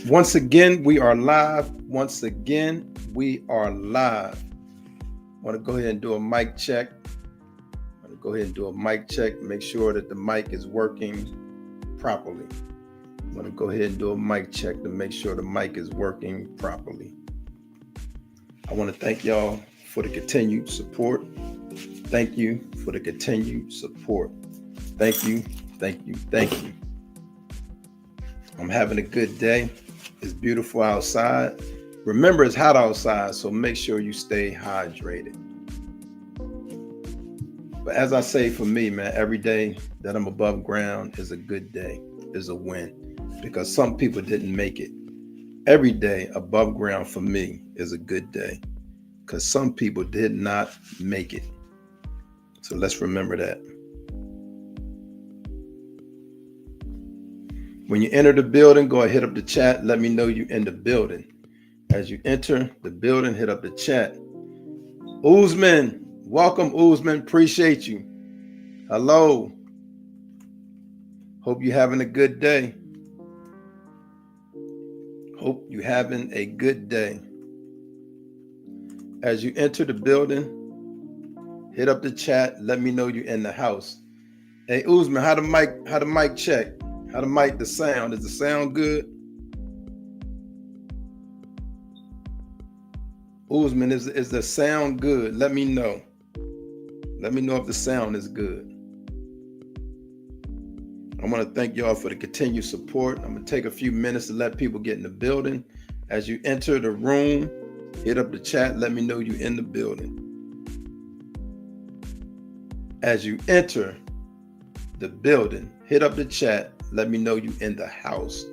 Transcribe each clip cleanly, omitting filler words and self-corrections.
Once again, we are live. Once again, we are live. I want to go ahead and do a mic check. Make sure that the mic is working properly. I'm going to go ahead and do a mic check to make sure the mic is working properly. I want to thank y'all for the continued support. Thank you for the continued support. Thank you. I'm having a good day. It's beautiful outside. Remember, it's hot outside, so make sure you stay hydrated. But as I say, for me, man, every day that I'm above ground is a good day, is a win, because some people didn't make it. Every day above ground for me is a good day, because some people did not make it. So let's remember that. When you enter the building, go ahead, hit up the chat. Let me know you're in the building. As you enter the building, hit up the chat. Uzman, welcome, Uzman. Appreciate you. Hello. Hope you're having a good day. As you enter the building, hit up the chat. Let me know you're in the house. Hey, Uzman, how the mic check? How the sound? Is the sound good? Uzman, is the sound good? Let me know. Let me know if the sound is good. I want to thank y'all for the continued support. I'm going to take a few minutes to let people get in the building. As you enter the room, hit up the chat. Let me know you're in the building. As you enter the building, hit up the chat. Let me know you in the house.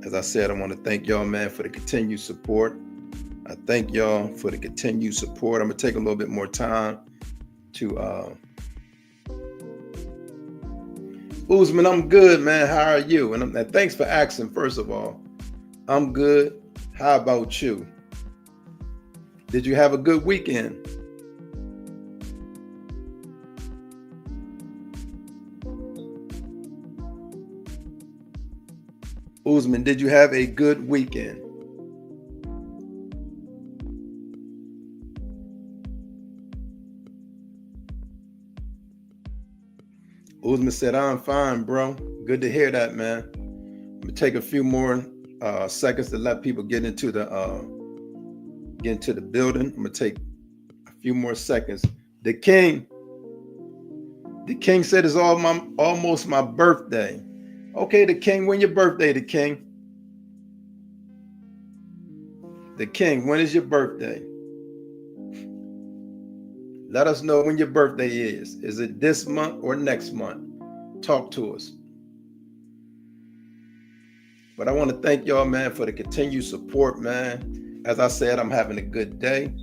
As I said, I want to thank y'all, man, for the continued support. I thank y'all for the continued support. I'm going to take a little bit more time to... Uzman, I'm good, man. How are you? And thanks for asking, first of all. I'm good. How about you? Did you have a good weekend? Uzman, did you have a good weekend? Uzman said, I'm fine, bro. Good to hear that, man. I'm gonna take a few more seconds to let people get into the building. I'm gonna take a few more seconds. The King said it's almost my birthday. Okay, the King, when your birthday, the King? The King, when is your birthday? Let us know when your birthday is. Is it this month or next month? Talk to us. But I want to thank y'all, man, for the continued support, man. As I said, I'm having a good day.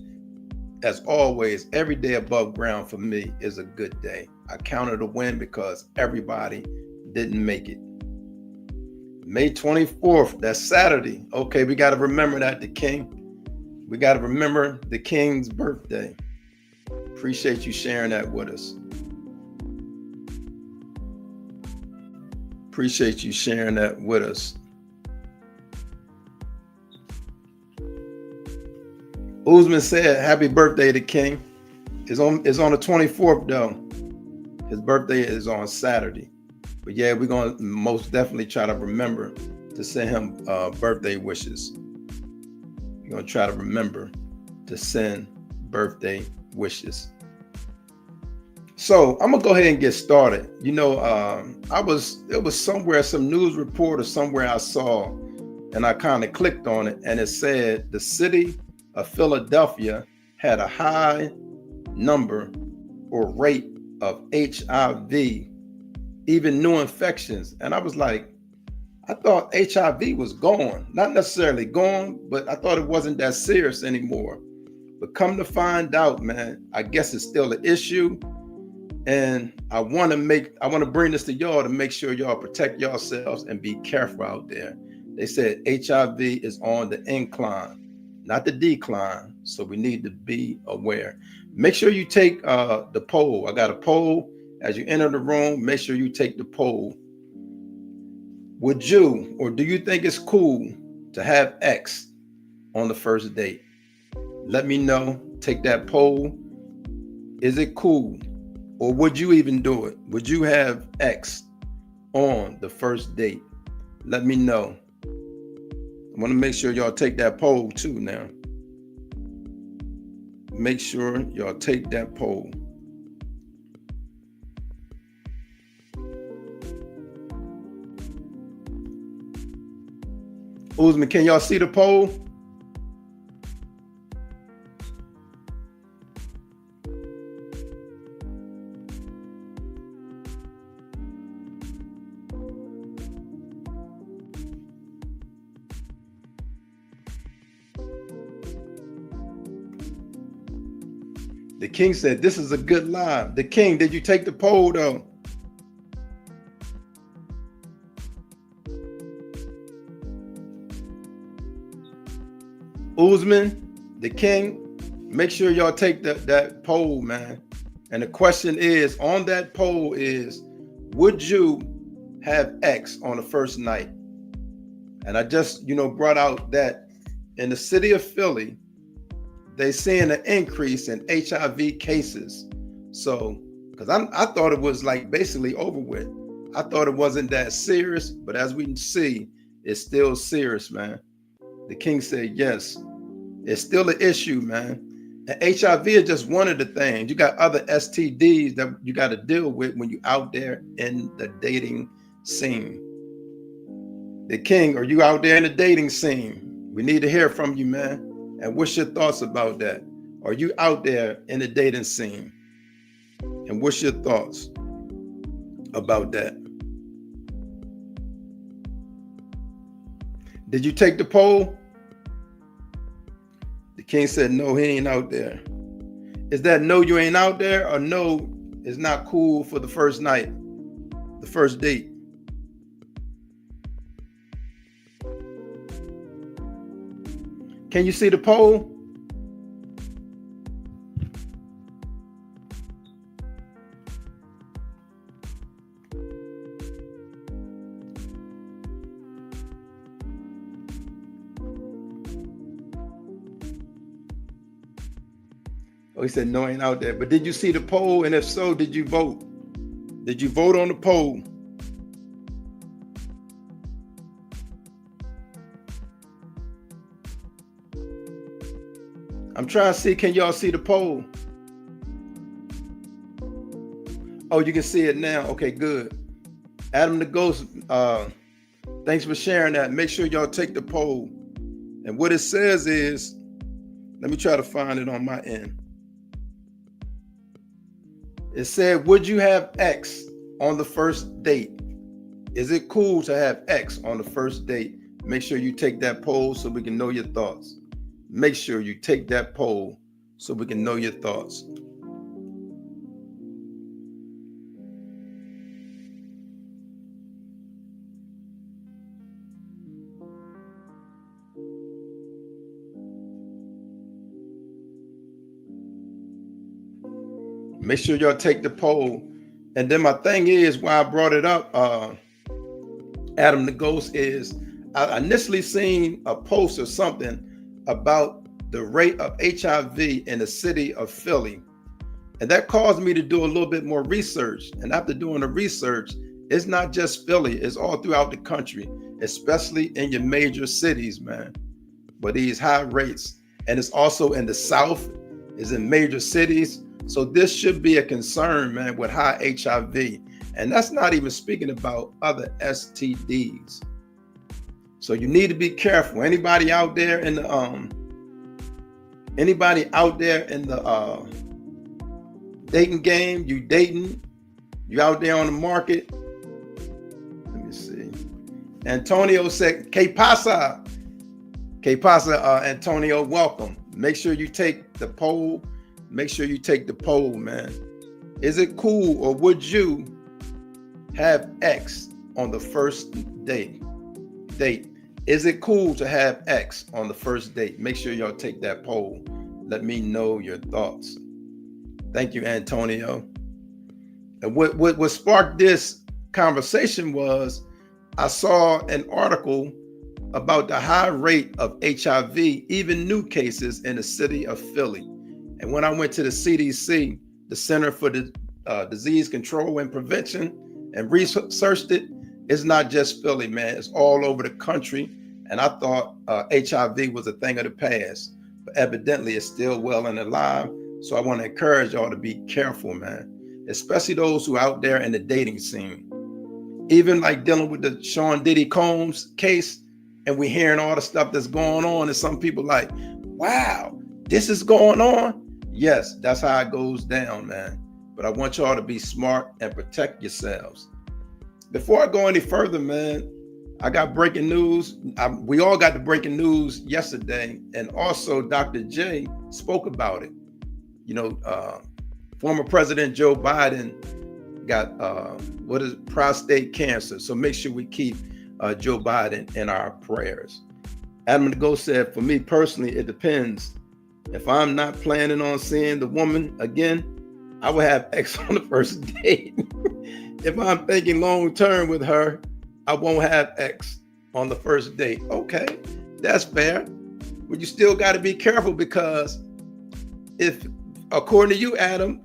As always, every day above ground for me is a good day. I count it a win because everybody didn't make it. May 24th, that's Saturday. Okay, we got to remember that, the King. We got to remember the King's birthday. Appreciate you sharing that with us. Uzman said, happy birthday to King. It's on the 24th, though. His birthday is on Saturday. But yeah, we're going to most definitely try to remember to send him birthday wishes. We're going to try to remember to send birthday wishes. So I'm gonna go ahead and get started. You know, it was somewhere, some news report or somewhere I saw, and I kind of clicked on it, and it said the city of Philadelphia had a high number or rate of HIV, even new infections. And I was like, I thought HIV was gone, not necessarily gone, but I thought it wasn't that serious anymore. But come to find out, man, I guess it's still an issue. And I want to bring this to y'all to make sure y'all protect yourselves and be careful out there. They said HIV is on the incline, not the decline. So we need to be aware. Make sure you take the poll. I got a poll. As you enter the room, make sure you take the poll. Would you, or do you think it's cool to have X on the first date? Let me know. Take that poll. Is it cool? Or would you even do it? Would you have X on the first date? Let me know. I want to make sure y'all take that poll too now. Make sure y'all take that poll. Uzman, can y'all see the poll? The king said, this is a good lie. The king, did you take the poll though? Uzman, the king, make sure y'all take that poll, man. And the question is, on that poll is, would you have X on the first night? And I just, brought out that in the city of Philly, they seeing an increase in HIV cases. So, because I thought it was like basically over with. I thought it wasn't that serious, but as we can see, it's still serious, man. The king said, yes, it's still an issue, man. And HIV is just one of the things. You got other STDs that you got to deal with when you're out there in the dating scene. The king, are you out there in the dating scene? We need to hear from you, man. And what's your thoughts about that? Are you out there in the dating scene? And what's your thoughts about that? Did you take the poll? The king said, no, he ain't out there. Is that no, you ain't out there, or no, it's not cool for the first night, the first date? Can you see the poll? Oh, he said, no, ain't out there. But did you see the poll? And if so, did you vote? Did you vote on the poll? I'm trying to see, can y'all see the poll? Oh, you can see it now. Okay, good. Adam the Ghost, thanks for sharing that. Make sure y'all take the poll. And what it says is, let me try to find it on my end. It said, would you have X on the first date? Is it cool to have X on the first date? Make sure you take that poll so we can know your thoughts. Make sure you take that poll so we can know your thoughts. Make sure y'all take the poll. And then my thing is, why I brought it up, Adam the Ghost, is I initially seen a post or something about the rate of HIV in the city of Philly. And that caused me to do a little bit more research. And after doing the research, it's not just Philly, it's all throughout the country, especially in your major cities, man, but these high rates. And it's also in the South, it's in major cities. So this should be a concern, man, with high HIV. And that's not even speaking about other STDs. So you need to be careful. Anybody out there in the dating game, you dating, you out there on the market. Let me see. Antonio said, Que pasa? Antonio, welcome. Make sure you take the poll. Make sure you take the poll, man. Is it cool, or would you have X on the first date? Is it cool to have X on the first date? Make sure y'all take that poll. Let me know your thoughts. Thank you, Antonio. And what sparked this conversation was I saw an article about the high rate of HIV, even new cases in the city of Philly. And when I went to the CDC, the Center for Disease Control and Prevention, and researched it, it's not just Philly, man. It's all over the country. And I thought HIV was a thing of the past, but evidently it's still well and alive. So I want to encourage y'all to be careful, man, especially those who are out there in the dating scene. Even like dealing with the Sean Diddy Combs case, and we're hearing all the stuff that's going on, and some people like, wow, this is going on. Yes, that's how it goes down, man. But I want y'all to be smart and protect yourselves. Before I go any further, man, I got breaking news. We all got the breaking news yesterday, and also Dr. J spoke about it. You know, former President Joe Biden got prostate cancer. So make sure we keep Joe Biden in our prayers. Adam the Ghost said, for me personally, it depends. If I'm not planning on seeing the woman again, I will have X on the first date. If I'm thinking long term with her, I won't have X on the first date. Okay, that's fair. But you still got to be careful, because if, according to you, Adam,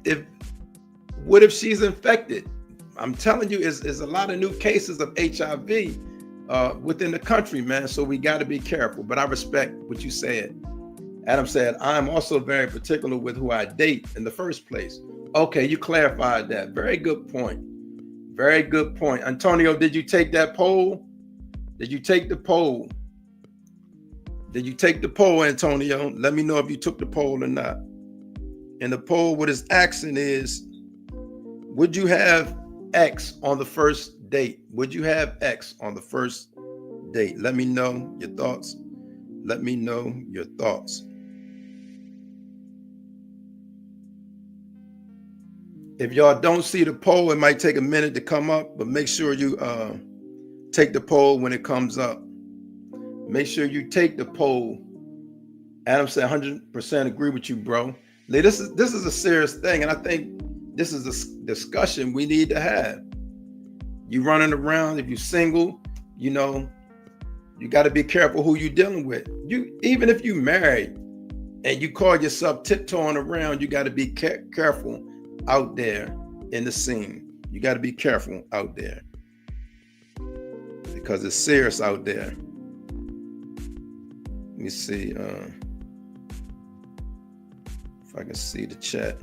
what if she's infected? I'm telling you, is a lot of new cases of HIV within the country, man. So we got to be careful. But I respect what you said. Adam said, I'm also very particular with who I date in the first place. Okay, you clarified that. Very good point. Very good point. Antonio, did you take that poll? Did you take the poll? Did you take the poll, Antonio? Let me know if you took the poll or not. And the poll, what it's asking is, would you have X on the first date? Would you have X on the first date? Let me know your thoughts. Let me know your thoughts. If y'all don't see the poll, it might take a minute to come up, but make sure you take the poll when it comes up. Make sure you take the poll. Adam said 100% agree with you, bro. This is a serious thing, and I think this is a discussion we need to have. You running around, if you're single, you know, you got to be careful who you're dealing with. Even if you married and you call yourself tiptoeing around, you got to be careful out there in the scene. You got to be careful out there, because it's serious out there. Let me see if I can see the chat.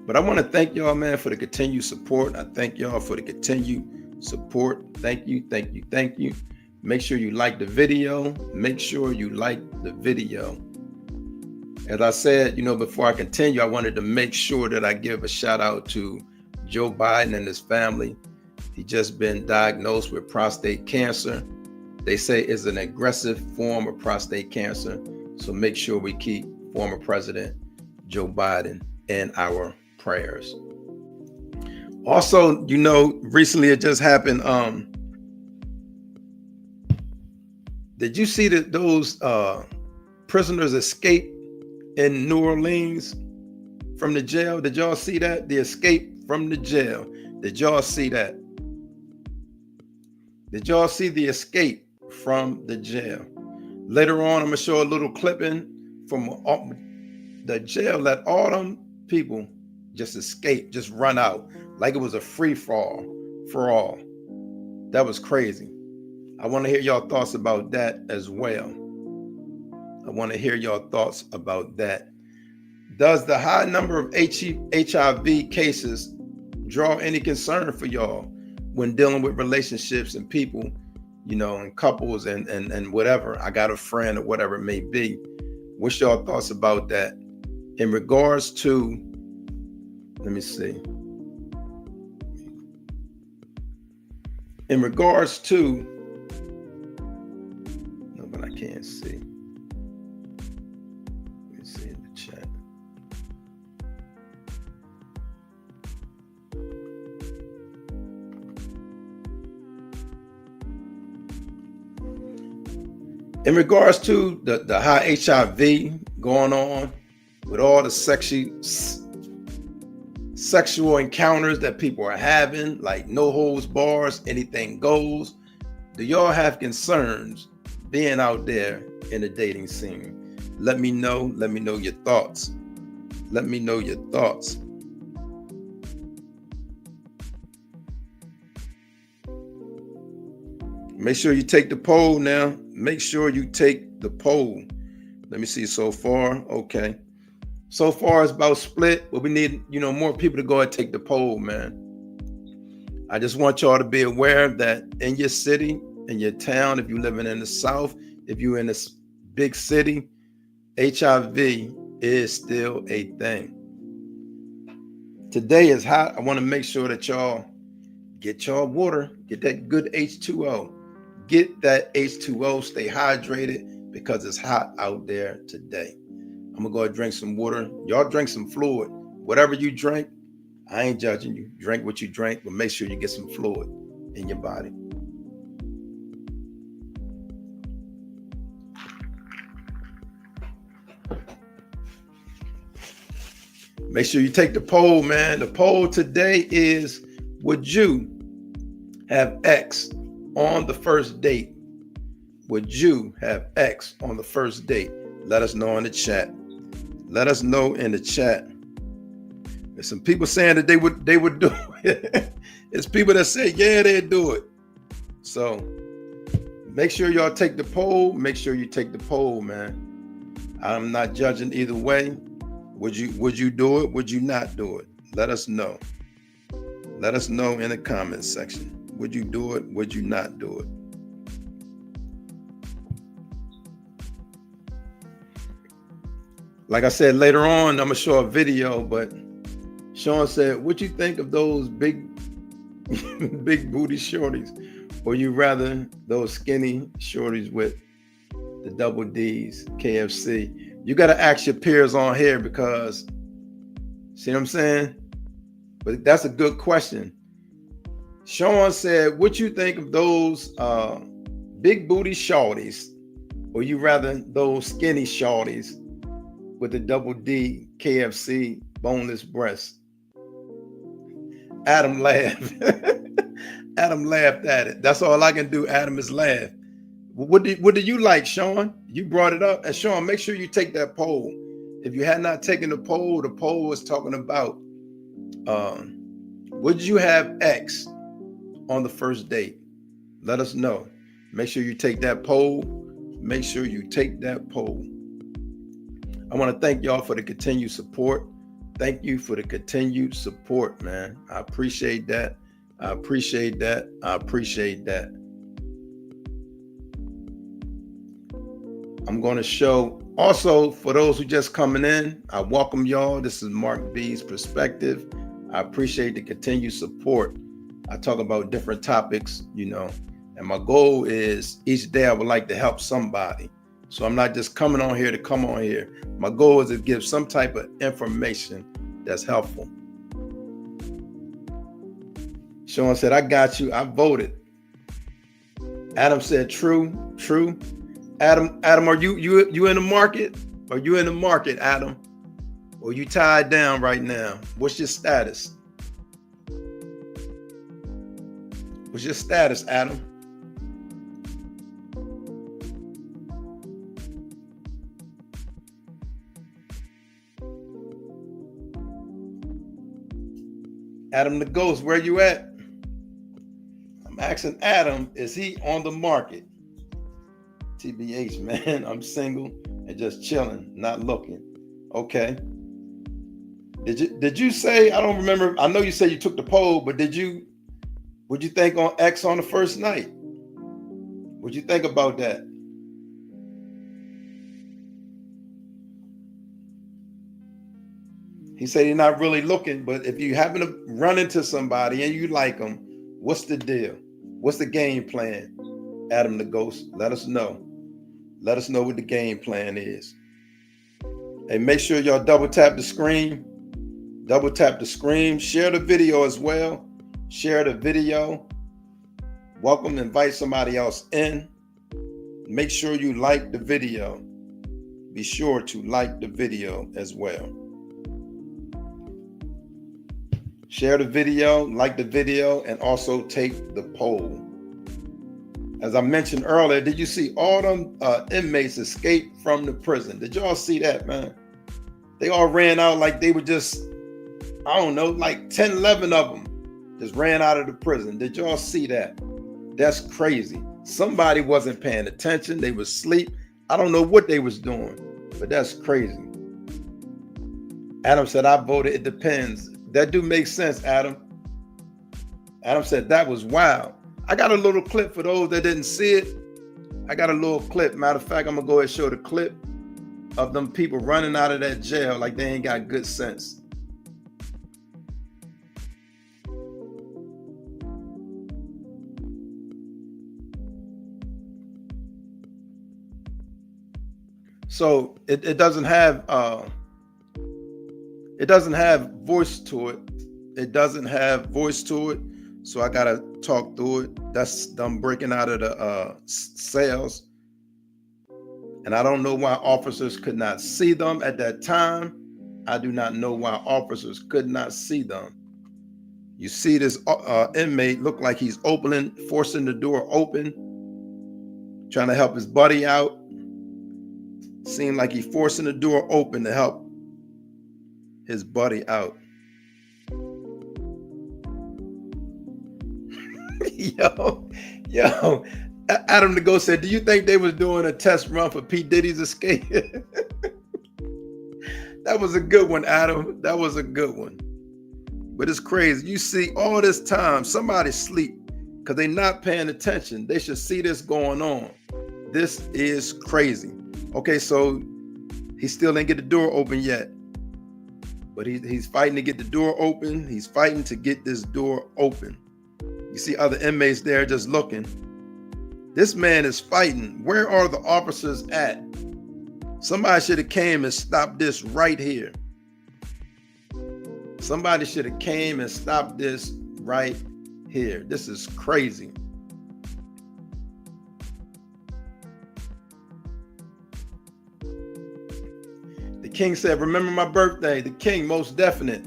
But I want to thank y'all, man, for the continued support. I thank y'all for the continued support. Thank you, thank you, thank you. Make sure you like the video. Make sure you like the video. As I said, you know, before I continue, I wanted to make sure that I give a shout out to Joe Biden and his family. He just been diagnosed with prostate cancer. They say it's an aggressive form of prostate cancer. So make sure we keep former President Joe Biden in our prayers. Also, you know, recently it just happened. Did you see that those prisoners escaped in New Orleans from the jail? Did y'all see that? The escape from the jail. Did y'all see that? Did y'all see the escape from the jail? Later on, I'm gonna show a little clipping from the jail. Let all them people just escape, just run out like it was a free fall for all. That was crazy. I want to hear y'all thoughts about that as well. I want to hear your thoughts about that. Does the high number of HIV cases draw any concern for y'all when dealing with relationships and people, you know, and couples and whatever? I got a friend or whatever it may be. What's your thoughts about that? In regards to, let me see. In regards to, no, but I can't see. See in the chat. In regards to the high HIV going on with all the sexual encounters that people are having, like no holds bars, anything goes. Do y'all have concerns being out there in the dating scene? Let me know. Let me know your thoughts. Let me know your thoughts. Make sure you take the poll now. Make sure you take the poll. Let me see so far. Okay. So far it's about split, but we need, more people to go and take the poll, man. I just want y'all to be aware that in your city, in your town, if you're living in the South, if you're in this big city, HIV is still a thing. Today is hot. I want to make sure that y'all get y'all water, get that good H2O. Get that H2O, stay hydrated because it's hot out there today. I'm gonna go and drink some water. Y'all drink some fluid. Whatever you drink, I ain't judging you. Drink what you drink, but make sure you get some fluid in your body. Make sure you take the poll, man. The poll today is, would you have X on the first date? Would you have X on the first date? Let us know in the chat. Let us know in the chat. There's some people saying that they would do it. It's people that say, yeah, they'd do it. So make sure y'all take the poll. Make sure you take the poll, man. I'm not judging either way. Would you do it? Would you not do it? Let us know. Let us know in the comments section. Would you do it? Would you not do it? Like I said, later on, I'm gonna show a video, but Sean said, what you think of those big booty shorties? Or you rather those skinny shorties with the double D's, KFC? You gotta ask your peers on here because, see what I'm saying? But that's a good question. Sean said, what you think of those big booty shorties? Or you rather those skinny shorties with the double D, KFC, boneless breasts? Adam laughed. Adam laughed at it. That's all I can do, Adam, is laugh. What do you like, Sean? You brought it up. And Sean, make sure you take that poll. If you had not taken the poll was talking about, would you have X on the first date? Let us know. Make sure you take that poll. Make sure you take that poll. I want to thank y'all for the continued support. Thank you for the continued support, man. I appreciate that. I appreciate that. I appreciate that. I'm going to show also for those who just coming in, I welcome y'all. This is Mark B's Perspective. I appreciate the continued support. I talk about different topics, and my goal is each day I would like to help somebody. So I'm not just coming on here to come on here. My goal is to give some type of information that's helpful. Sean said, I got you. I voted. Adam said, true. Adam, are you in the market? Are you in the market, Adam? Or you tied down right now? What's your status? What's your status, Adam? Adam the Ghost, where you at? I'm asking Adam, is he on the market? TBH, man, I'm single and just chilling, not looking. Okay. Did you say, I don't remember, I know you said you took the poll, but would you think on X on the first night? What'd you think about that? He said he's not really looking, but if you happen to run into somebody and you like them, what's the deal? What's the game plan? Adam the Ghost, let us know. Let us know what the game plan is. Hey, make sure y'all double tap the screen. Double tap the screen. Share the video as well. Share the video. Welcome, invite somebody else in. Make sure you like the video. Be sure to like the video as well. Share the video, like the video, and also take the poll. As I mentioned earlier, did you see all them inmates escape from the prison? Did y'all see that, man? They all ran out like they were just, I don't know, like 10, 11 of them just ran out of the prison. Did y'all see that? That's crazy. Somebody wasn't paying attention. They was asleep. I don't know what they was doing, but that's crazy. Adam said, I voted, it depends. That do make sense, Adam. Adam said, that was wild. I got a little clip for those that didn't see it. I got a little clip. Matter of fact, I'm going to go ahead and show the clip of them people running out of that jail like they ain't got good sense. So it doesn't have voice to it. It doesn't have voice to it. So I gotta talk through it. That's them breaking out of the cells. And I don't know why officers could not see them at that time. I do not know why officers could not see them. You see this inmate look like he's forcing the door open, trying to help his buddy out. Seemed like he's forcing the door open to help his buddy out. yo, Adam the Ghost said, do you think they was doing a test run for P. Diddy's escape? That was a good one, Adam. That was a good one. But it's crazy. You see all this time, somebody sleep because they not paying attention. They should see this going on. This is crazy. Okay, so he still didn't get the door open yet. But he's fighting to get the door open. He's fighting to get this door open. You see other inmates there just looking. This man is fighting. Where are the officers at? Somebody should have came and stopped this right here. Somebody should have came and stopped this right here. This is crazy. The king said, remember my birthday. The king, most definite.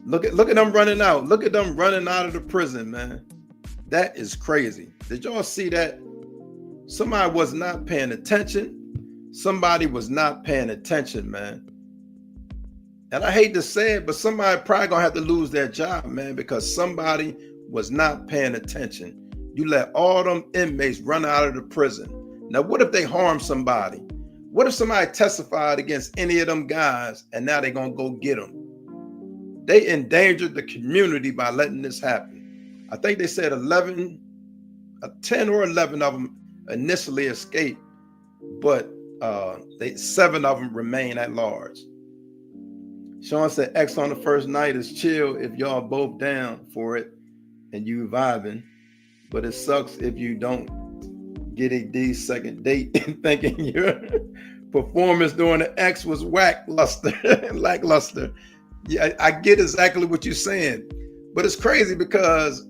Look at them running out. Look at them running out of the prison, man. That is crazy. Did y'all see that? Somebody was not paying attention. Somebody was not paying attention, man. And I hate to say it, but somebody probably gonna have to lose their job, man, because somebody was not paying attention. You let all them inmates run out of the prison. Now, what if they harm somebody? What if somebody testified against any of them guys and now they're gonna go get them? They endangered the community by letting this happen. I think they said 10 or 11 of them initially escaped, but 7 of them remain at large. Sean said X on the first night is chill if y'all both down for it and you vibing, but it sucks if you don't get a D second date thinking your performance during the X was lackluster. Yeah, I get exactly what you're saying, but it's crazy because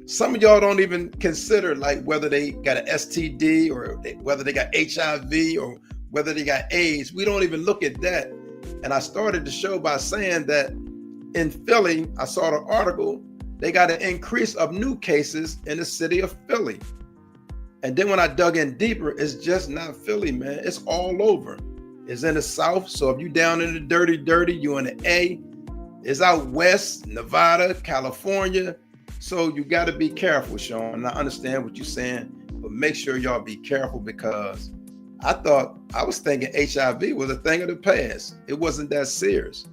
some of y'all don't even consider like whether they got an STD or whether they got HIV or whether they got AIDS. We don't even look at that. And I started the show by saying that in Philly, I saw the article, they got an increase of new cases in the city of Philly. And then when I dug in deeper, it's just not Philly, man. It's all over. It's in the South. So if you down in the dirty, you in the A. It's out west, Nevada, California. So you got to be careful, Sean. And I understand what you're saying, but make sure y'all be careful because I was thinking HIV was a thing of the past. It wasn't that serious,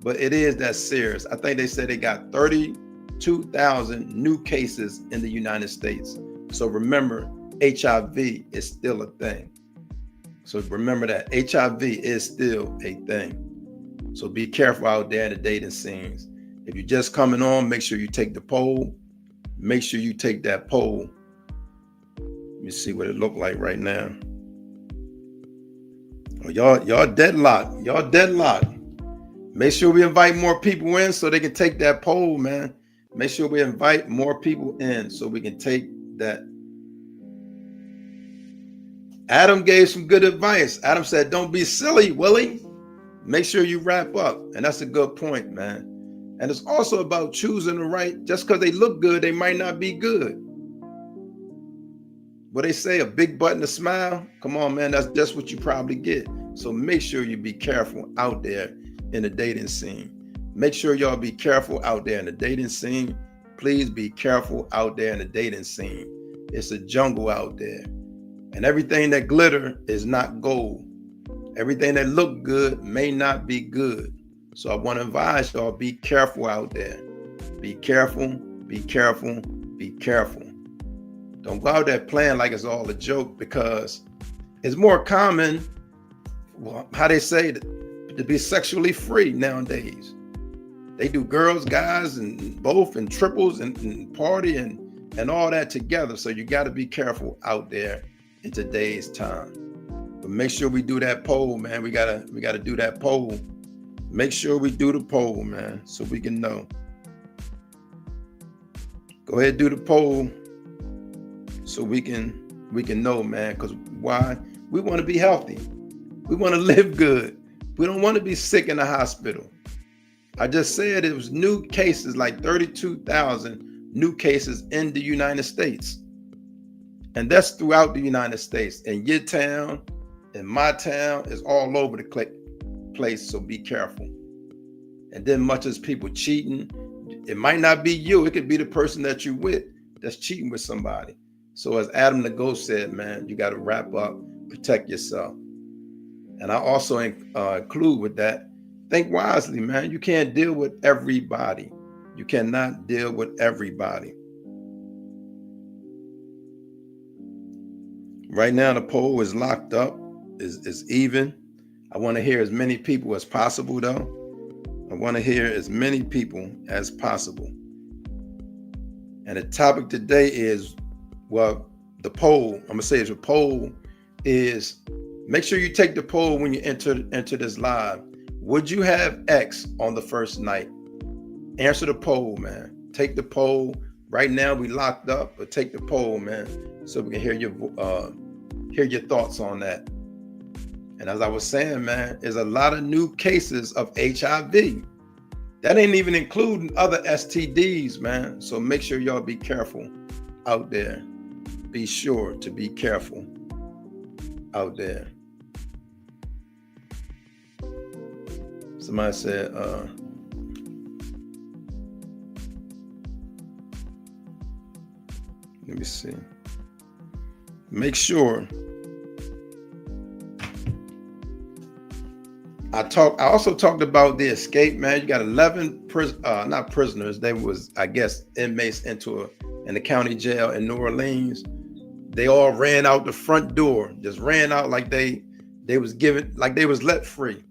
but it is that serious. I think they said they got 32,000 new cases in the United States. So remember, HIV is still a thing. So remember that HIV is still a thing. So be careful out there in the dating scenes. If you're just coming on, make sure you take the poll. Make sure you take that poll. Let me see what it looked like right now. Oh, y'all deadlocked. Y'all deadlocked. Make sure we invite more people in so they can take that poll, man. Make sure we invite more people in so we can take that. Adam gave some good advice. Adam said, don't be silly, Willie. Make sure you wrap up. And that's a good point, man. And it's also about choosing the right. Just because they look good, they might not be good. What they say, a big butt and a smile. Come on, man, that's just what you probably get. So make sure you be careful out there in the dating scene. Make sure y'all be careful out there in the dating scene. Please be careful out there in the dating scene. It's a jungle out there. And everything that glitter is not gold. Everything that look good may not be good. So I want to advise y'all, be careful out there. Be careful, be careful, be careful. Don't go out there playing like it's all a joke, because it's more common, well, how they say, to be sexually free nowadays. They do girls, guys, and both, and triples, and party, and all that together. So you got to be careful out there in today's time. But make sure we do that poll, man. We gotta do that poll. Make sure we do the poll, man, so we can know. Go ahead, do the poll, so we can know, man. Because why? We want to be healthy. We want to live good. We don't want to be sick in the hospital. I just said it was new cases, like 32,000 new cases in the United States. And that's throughout the United States. In your town, in my town, it's all over the place, so be careful. And then much as people cheating, it might not be you. It could be the person that you with that's cheating with somebody. So as Adam the Ghost said, man, you got to wrap up, protect yourself. And I also include with that, think wisely, man. You can't deal with everybody. You cannot deal with everybody. Right now, the poll is locked up, is even. I want to hear as many people as possible, though. I want to hear as many people as possible. And the topic today is, well, the poll, I'm going to say the poll is, make sure you take the poll when you enter this live. Would you have X on the first night? Answer the poll, man. Take the poll. Right now we locked up, but take the poll, man, so we can hear your thoughts on that. And as I was saying, man, there's a lot of new cases of HIV. That ain't even including other STDs, man. So make sure y'all be careful out there. Be sure to be careful out there. Somebody said, let me see. Make sure. I also talked about the escape, man. You got 11 not prisoners. They was, I guess, inmates in the county jail in New Orleans. They all ran out the front door, just ran out like they was let free.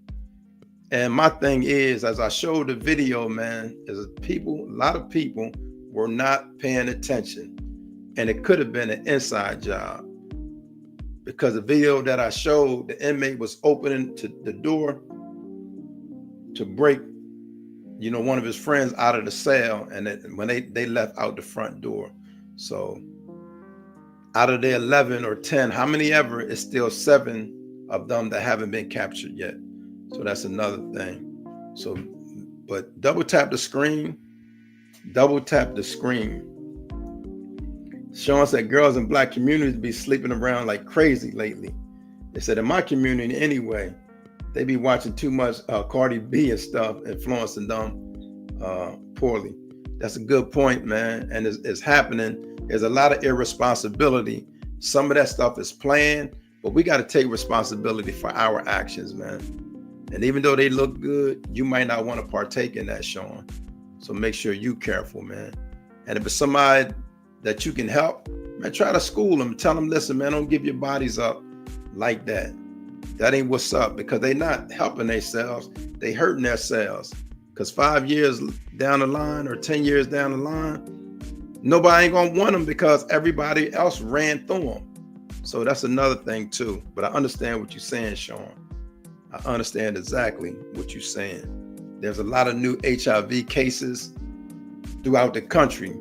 And my thing is, as I showed the video, man, is a lot of people were not paying attention. And it could have been an inside job, because the video that I showed, the inmate was opening to the door to break, one of his friends out of the cell. And when they left out the front door. So out of the 11 or 10, how many ever, it's still 7 of them that haven't been captured yet. So that's another thing. So, but double tap the screen. Sean said girls in Black communities be sleeping around like crazy lately. They said in my community anyway, they be watching too much Cardi B and stuff, influencing them poorly. That's a good point, man. And it's happening. There's a lot of irresponsibility. Some of that stuff is planned, but we got to take responsibility for our actions, man. And even though they look good, you might not want to partake in that, Sean. So make sure you careful, man. And if it's somebody that you can help, man, try to school them. Tell them, listen, man, don't give your bodies up like that. That ain't what's up, because they not helping themselves. They hurting themselves. Because 5 years down the line or 10 years down the line, nobody ain't gonna want them because everybody else ran through them. So that's another thing too. But I understand what you're saying, Sean. I understand exactly what you're saying. There's a lot of new HIV cases throughout the country.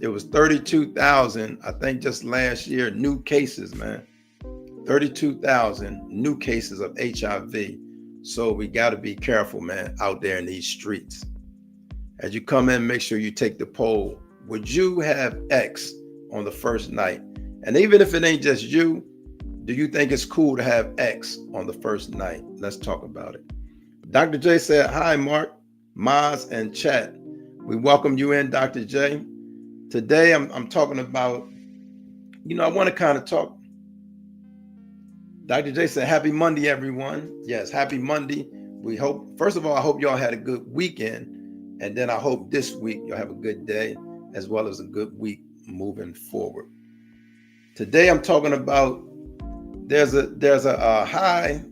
It was 32,000, I think, just last year, new cases, man. 32,000 new cases of HIV. So we got to be careful, man, out there in these streets. As you come in, make sure you take the poll. Would you have X on the first night? And even if it ain't just you, do you think it's cool to have X on the first night? Let's talk about it. Dr. J said, hi, Mark, Maz, and chat. We welcome you in, Dr. J. Today, I'm talking about, I want to kind of talk. Dr. J said, happy Monday, everyone. Yes, happy Monday. We hope, first of all, I hope y'all had a good weekend. And then I hope this week you'll have a good day as well as a good week moving forward. Today, I'm talking about there's a high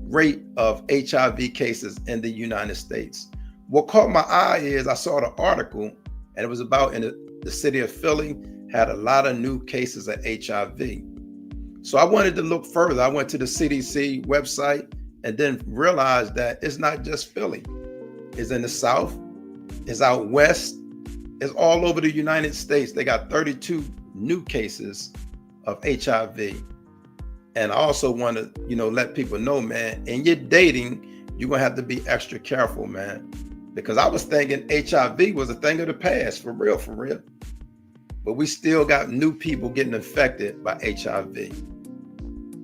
rate of HIV cases in the United States. What caught my eye is I saw the article, and it was about in the city of Philly had a lot of new cases of HIV. So I wanted to look further. I went to the CDC website and then realized that it's not just Philly. It's in the South, it's out West, it's all over the United States. They got 32 new cases of HIV. And I also want to, let people know, man, in your dating, you're going to have to be extra careful, man. Because I was thinking HIV was a thing of the past, for real. But we still got new people getting infected by HIV.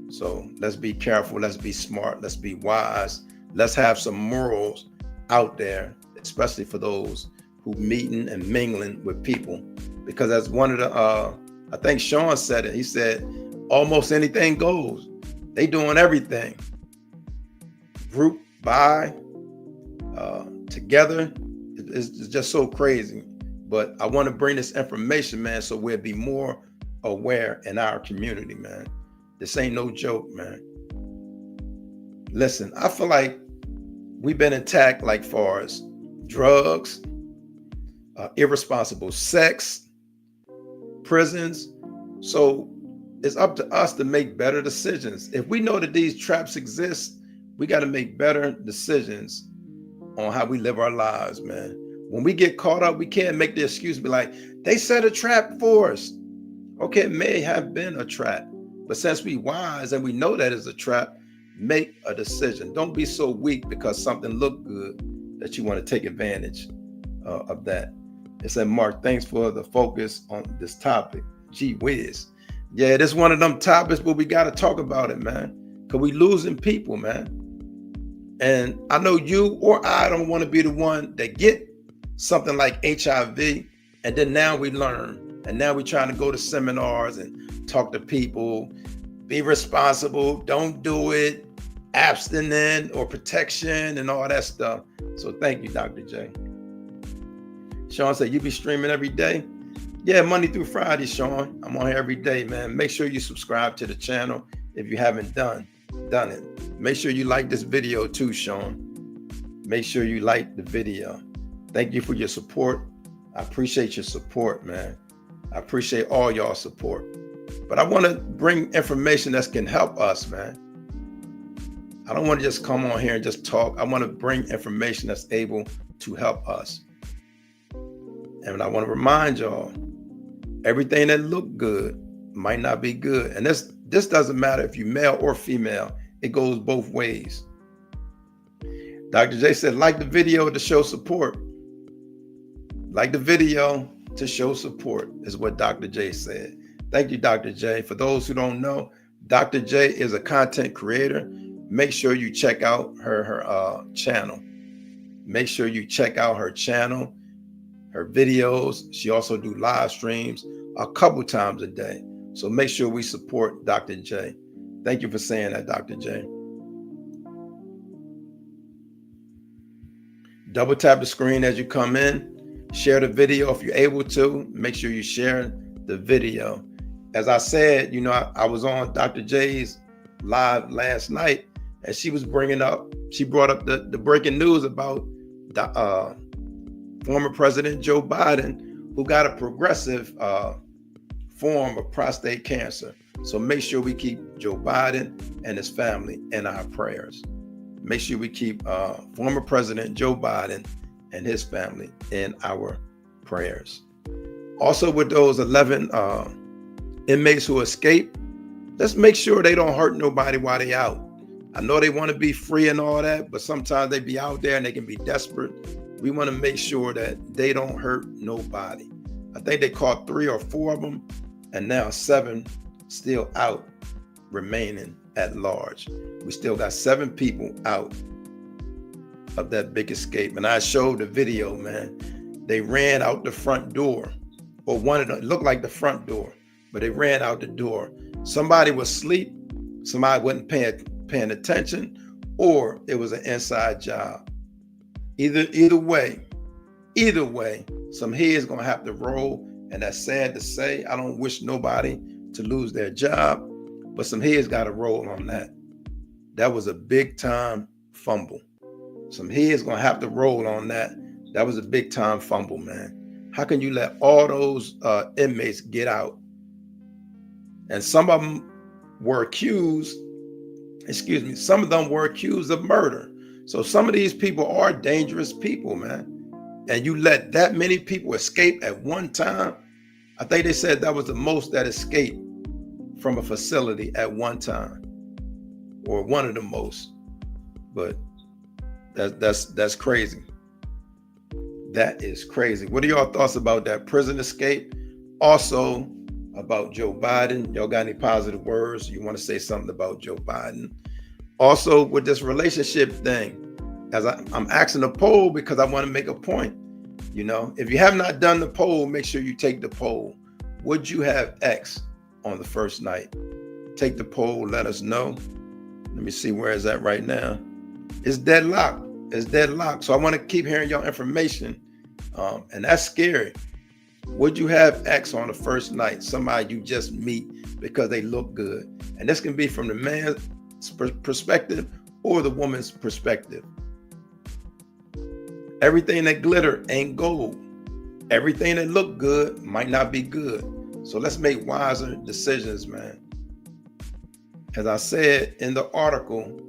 So let's be careful. Let's be smart. Let's be wise. Let's have some morals out there, especially for those who meeting and mingling with people. Because as one of the, I think Sean said it, he said, almost anything goes. They doing everything. Group, by, together. It's just so crazy. But I want to bring this information, man, so we'll be more aware in our community, man. This ain't no joke, man. Listen, I feel like we've been attacked like far as drugs, irresponsible sex, prisons. So it's up to us to make better decisions. If we know that these traps exist, we got to make better decisions on how we live our lives, man. When we get caught up, we can't make the excuse, be like, they set a trap for us. Okay, it may have been a trap, but since we wise and we know that it's a trap, make a decision. Don't be so weak because something looked good that you want to take advantage of that. It said, Mark, thanks for the focus on this topic. Gee whiz. Yeah, this is one of them topics, but we got to talk about it, man, because we losing people, man. And I know you or I don't want to be the one that get something like HIV, and then now we learn, and now we're trying to go to seminars and talk to people, be responsible, don't do it, abstinent or protection and all that stuff. So thank you, Dr. J. Sean said, you be streaming every day? Yeah, Monday through Friday, Sean. I'm on here every day, man. Make sure you subscribe to the channel if you haven't done it. Make sure you like this video too, Sean. Make sure you like the video. Thank you for your support. I appreciate your support, man. I appreciate all y'all support. But I want to bring information that can help us, man. I don't want to just come on here and just talk. I want to bring information that's able to help us. And I want to remind y'all, everything that look good might not be good. And this doesn't matter if you're male or female. It goes both ways. Dr. J said, like the video to show support. Like the video to show support is what Dr. J said. Thank you, Dr. J. For those who don't know, Dr. J is a content creator. Make sure you check out her channel. Make sure you check out her channel, her videos. She also do live streams a couple times a day. So make sure we support Dr. J. Thank you for saying that, Dr. J. Double tap the screen as you come in. Share the video if you're able to. Make sure you share the video. As I said, I was on Dr. J's live last night, and she brought up the breaking news about former President Joe Biden, who got a progressive form of prostate cancer. So make sure we keep Joe Biden and his family in our prayers. Make sure we keep former President Joe Biden and his family in our prayers. Also, with those 11 inmates who escaped, let's make sure they don't hurt nobody while they out. I know they want to be free and all that, but sometimes they be out there and they can be desperate We want to make sure that they don't hurt nobody. I think they caught 3 or 4 of them, and now 7 still out, remaining at large. We still got 7 people out of that big escape. And I showed the video, man. They ran out the front door, or one of them, it looked like the front door, but they ran out the door. Somebody was asleep, somebody wasn't paying attention, or it was an inside job. Either way, some heads gonna have to roll, and that's sad to say. I don't wish nobody to lose their job, but some heads got to roll on that. That was a big time fumble. Some heads gonna have to roll on that. That was a big time fumble, man. How can you let all those inmates get out? And some of them were accused, some of them were accused of murder. So some of these people are dangerous people, man. And you let that many people escape at one time. I think they said that was the most that escaped from a facility at one time, or one of the most. But that's crazy. That is crazy. What are y'all thoughts about that prison escape? Also about Joe Biden. Y'all got any positive words? You want to say something about Joe Biden? Also with this relationship thing, as I'm asking the poll because I want to make a point. You know, if you have not done the poll, make sure you take the poll. Would you have X on the first night? Take the poll, let us know. Let me see where it's at right now. It's deadlocked. It's deadlocked. So I want to keep hearing your information. And that's scary. Would you have X on the first night? Somebody you just meet because they look good. And this can be from the man's perspective or the woman's perspective. Everything that glitter ain't gold. Everything that look good might not be good. So let's make wiser decisions, man. As I said in the article,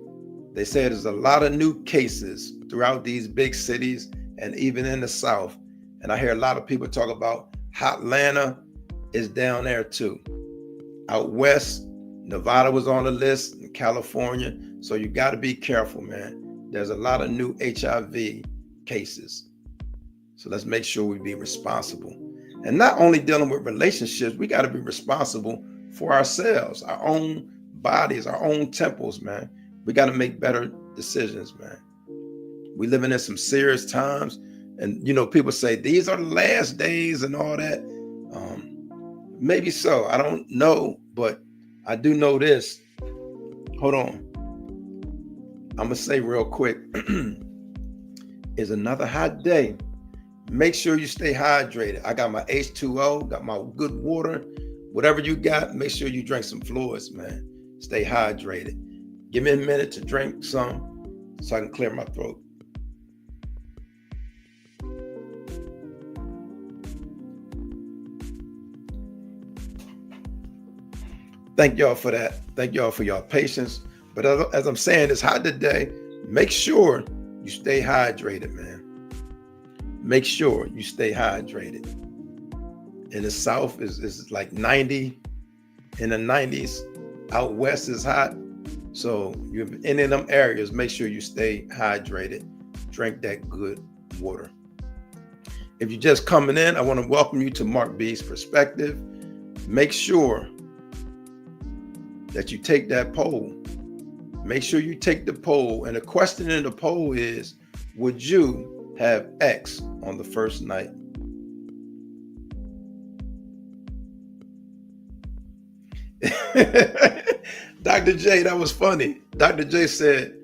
they said there's a lot of new cases throughout these big cities and even in the South. And I hear a lot of people talk about Atlanta is down there too. Out west, Nevada was on the list, in California. So you got to be careful, man. There's a lot of new HIV cases. So let's make sure we be responsible. And not only dealing with relationships, we got to be responsible for ourselves, our own bodies, our own temples, man. We got to make better decisions, man. We living in some serious times. And, you know, people say these are the last days and all that. Maybe so. I don't know. But I do know this. Hold on. I'm going to say real quick. It's another hot day. Make sure you stay hydrated. I got my H2O, got my good water. Whatever you got, make sure you drink some fluids, man. Stay hydrated. Give me a minute to drink some so I can clear my throat. Thank y'all for that. Thank y'all for your patience. But as I'm saying, it's hot today. Make sure you stay hydrated, man. Make sure you stay hydrated. In the South is like 90, in the 90s. Out west is hot. So you're in any of them areas, make sure you stay hydrated. Drink that good water. If you're just coming in, I want to welcome you to Mark B's Perspective. Make sure that you take that poll. Make sure you take the poll. And the question in the poll is, would you have X on the first night? Dr. J, that was funny. Dr. J said,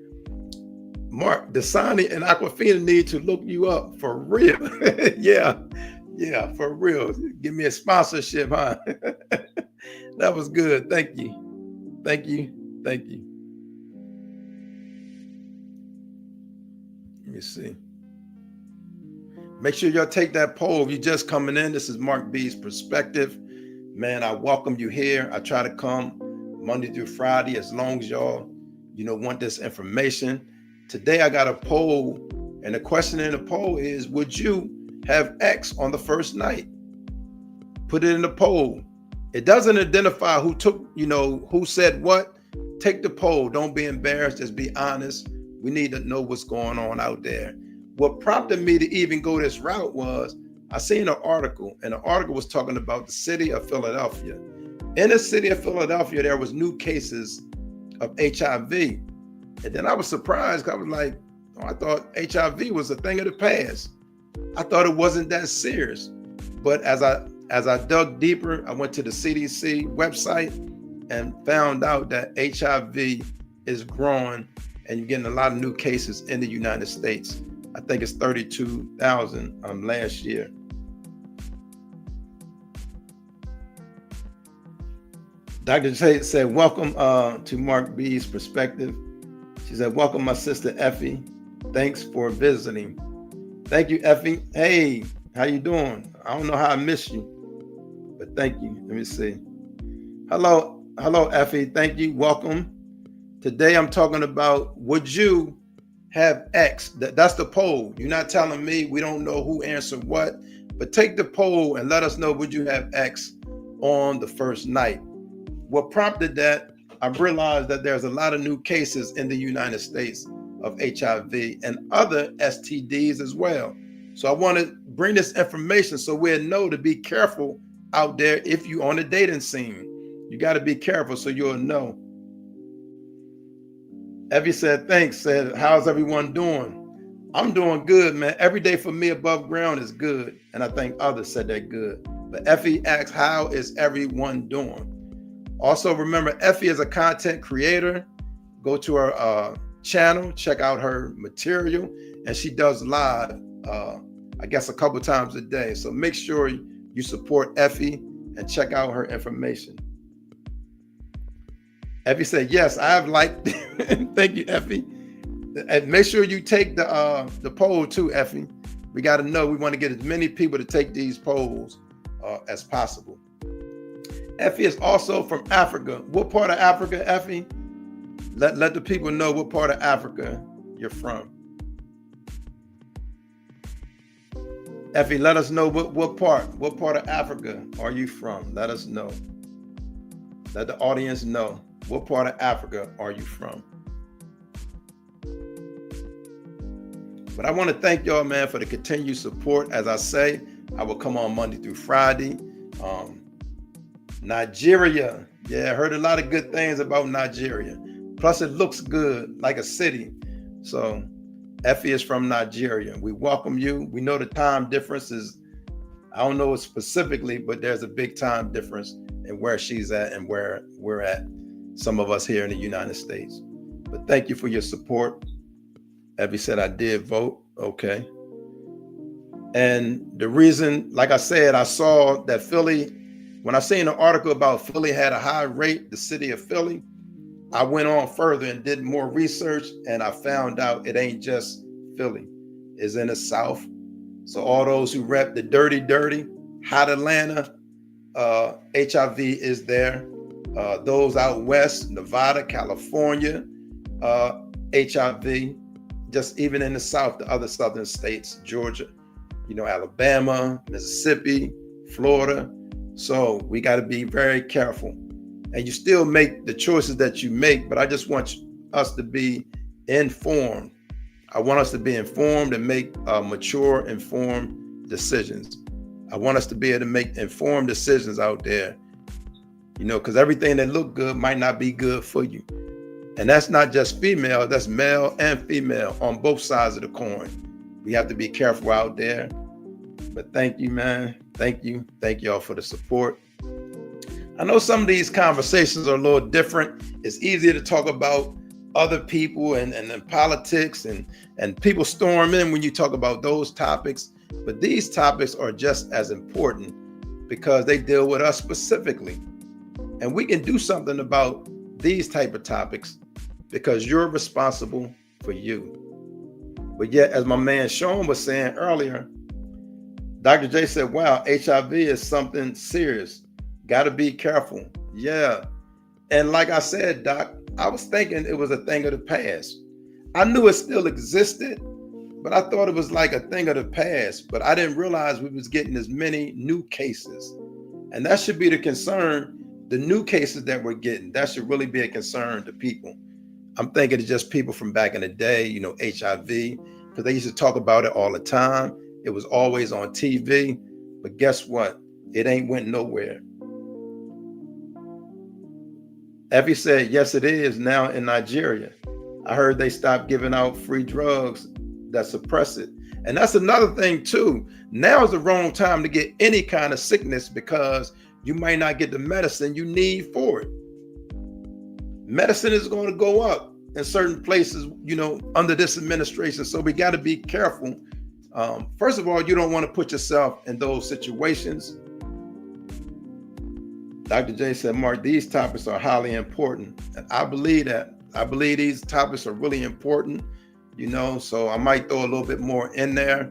Mark, Dasani and Aquafina need to look you up for real. Yeah, for real. Give me a sponsorship, huh? That was good. Thank you. Let me see. Make sure y'all take that poll. If you're just coming in, this is Mark B's Perspective. Man, I welcome you here. I try to come Monday through Friday as long as y'all, want this information. Today I got a poll, and the question in the poll is, would you have X on the first night? Put it in the poll. It doesn't identify who took, who said what. Take the poll. Don't be embarrassed. Just be honest. We need to know what's going on out there. What prompted me to even go this route was I seen an article, and the article was talking about the city of Philadelphia. In the city of Philadelphia, there was new cases of HIV. And then I was surprised. I was like, oh, I thought HIV was a thing of the past. I thought it wasn't that serious. But as I dug deeper, I went to the CDC website and found out that HIV is growing, and you're getting a lot of new cases in the United States. I think it's 32,000 last year. Dr. J said, welcome to Mark B's perspective. She said, welcome my sister Effie. Thanks for visiting. Thank you, Effie. Hey, how you doing? I don't know how I missed you, but thank you. Let me see. Hello, Effie. Thank you. Welcome. Today I'm talking about, would you have X? That's the poll. You're not telling me. We don't know who answered what, but take the poll and let us know, would you have X on the first night? What prompted that, I realized that there's a lot of new cases in the United States of HIV and other STDs as well. So I want to bring this information so we'll know to be careful out there. If you're on the dating scene, you got to be careful so you'll know. Evie said, thanks, said, how's everyone doing? I'm doing good, man. Every day for me above ground is good. And I think others said they're good. But Effie asks, how is everyone doing? Also, remember, Effie is a content creator. Go to her channel, check out her material, and she does live, I guess, a couple times a day. So make sure you support Effie and check out her information. Effie said, yes, I have liked. Thank you, Effie. And make sure you take the poll too, Effie. We got to know. We want to get as many people to take these polls as possible. Effie is also from Africa. What part of Africa, Effie? Let the people know what part of Africa you're from. Effie, let us know what part of Africa are you from? Let us know. Let the audience know. What part of Africa are you from? But I want to thank y'all, man, for the continued support. As I say, I will come on Monday through Friday. Nigeria. Yeah, I heard a lot of good things about Nigeria. Plus, it looks good, like a city. So, Effie is from Nigeria. We welcome you. We know the time difference is, I don't know it specifically, but there's a big time difference in where she's at and where we're at, some of us here in the United States. But thank you for your support. Effie said, I did vote. Okay. And the reason, like I said, I saw that Philly, when I seen an article about Philly had a high rate, the city of Philly, I went on further and did more research, and I found out it ain't just Philly. It's in the South. So all those who rep the dirty, hot Atlanta, HIV is there. Those out west, Nevada, California, HIV, just even in the South, the other southern states, Georgia, Alabama, Mississippi, Florida. So we got to be very careful. And you still make the choices that you make, but I just want us to be informed. I want us to be informed and make mature, informed decisions. I want us to be able to make informed decisions out there, because everything that look good might not be good for you. And that's not just female, that's male and female on both sides of the coin. We have to be careful out there. But thank you, man. Thank you. Thank y'all for the support. I know some of these conversations are a little different. It's easier to talk about other people and politics and people storm in when you talk about those topics. But these topics are just as important because they deal with us specifically. And we can do something about these type of topics because you're responsible for you. But yet, as my man Sean was saying earlier, Dr. J said, wow, HIV is something serious. Got to be careful. Yeah. And like I said, Doc, I was thinking it was a thing of the past. I knew it still existed, but I thought it was like a thing of the past. But I didn't realize we was getting as many new cases. And that should be the concern. The new cases that we're getting, that should really be a concern to people. I'm thinking it's just people from back in the day, HIV. because they used to talk about it all the time. It was always on TV. But guess what? It ain't went nowhere. Effie said, yes, it is now in Nigeria. I heard they stopped giving out free drugs that suppress it. And that's another thing too. Now is the wrong time to get any kind of sickness because you might not get the medicine you need for it. Medicine is going to go up in certain places, under this administration. So we got to be careful. First of all, you don't want to put yourself in those situations. Dr. J said, Mark, these topics are highly important. And I believe that. I believe these topics are really important, so I might throw a little bit more in there.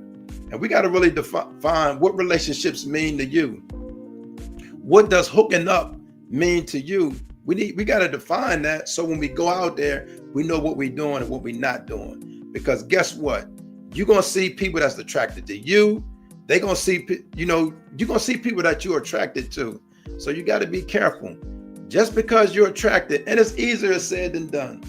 And we got to really define what relationships mean to you. What does hooking up mean to you? We got to define that, so when we go out there, we know what we're doing and what we're not doing. Because guess what? You're going to see people that's attracted to you. They're going to see, you're going to see people that you're attracted to. So you got to be careful. Just because you're attracted, and it's easier said than done.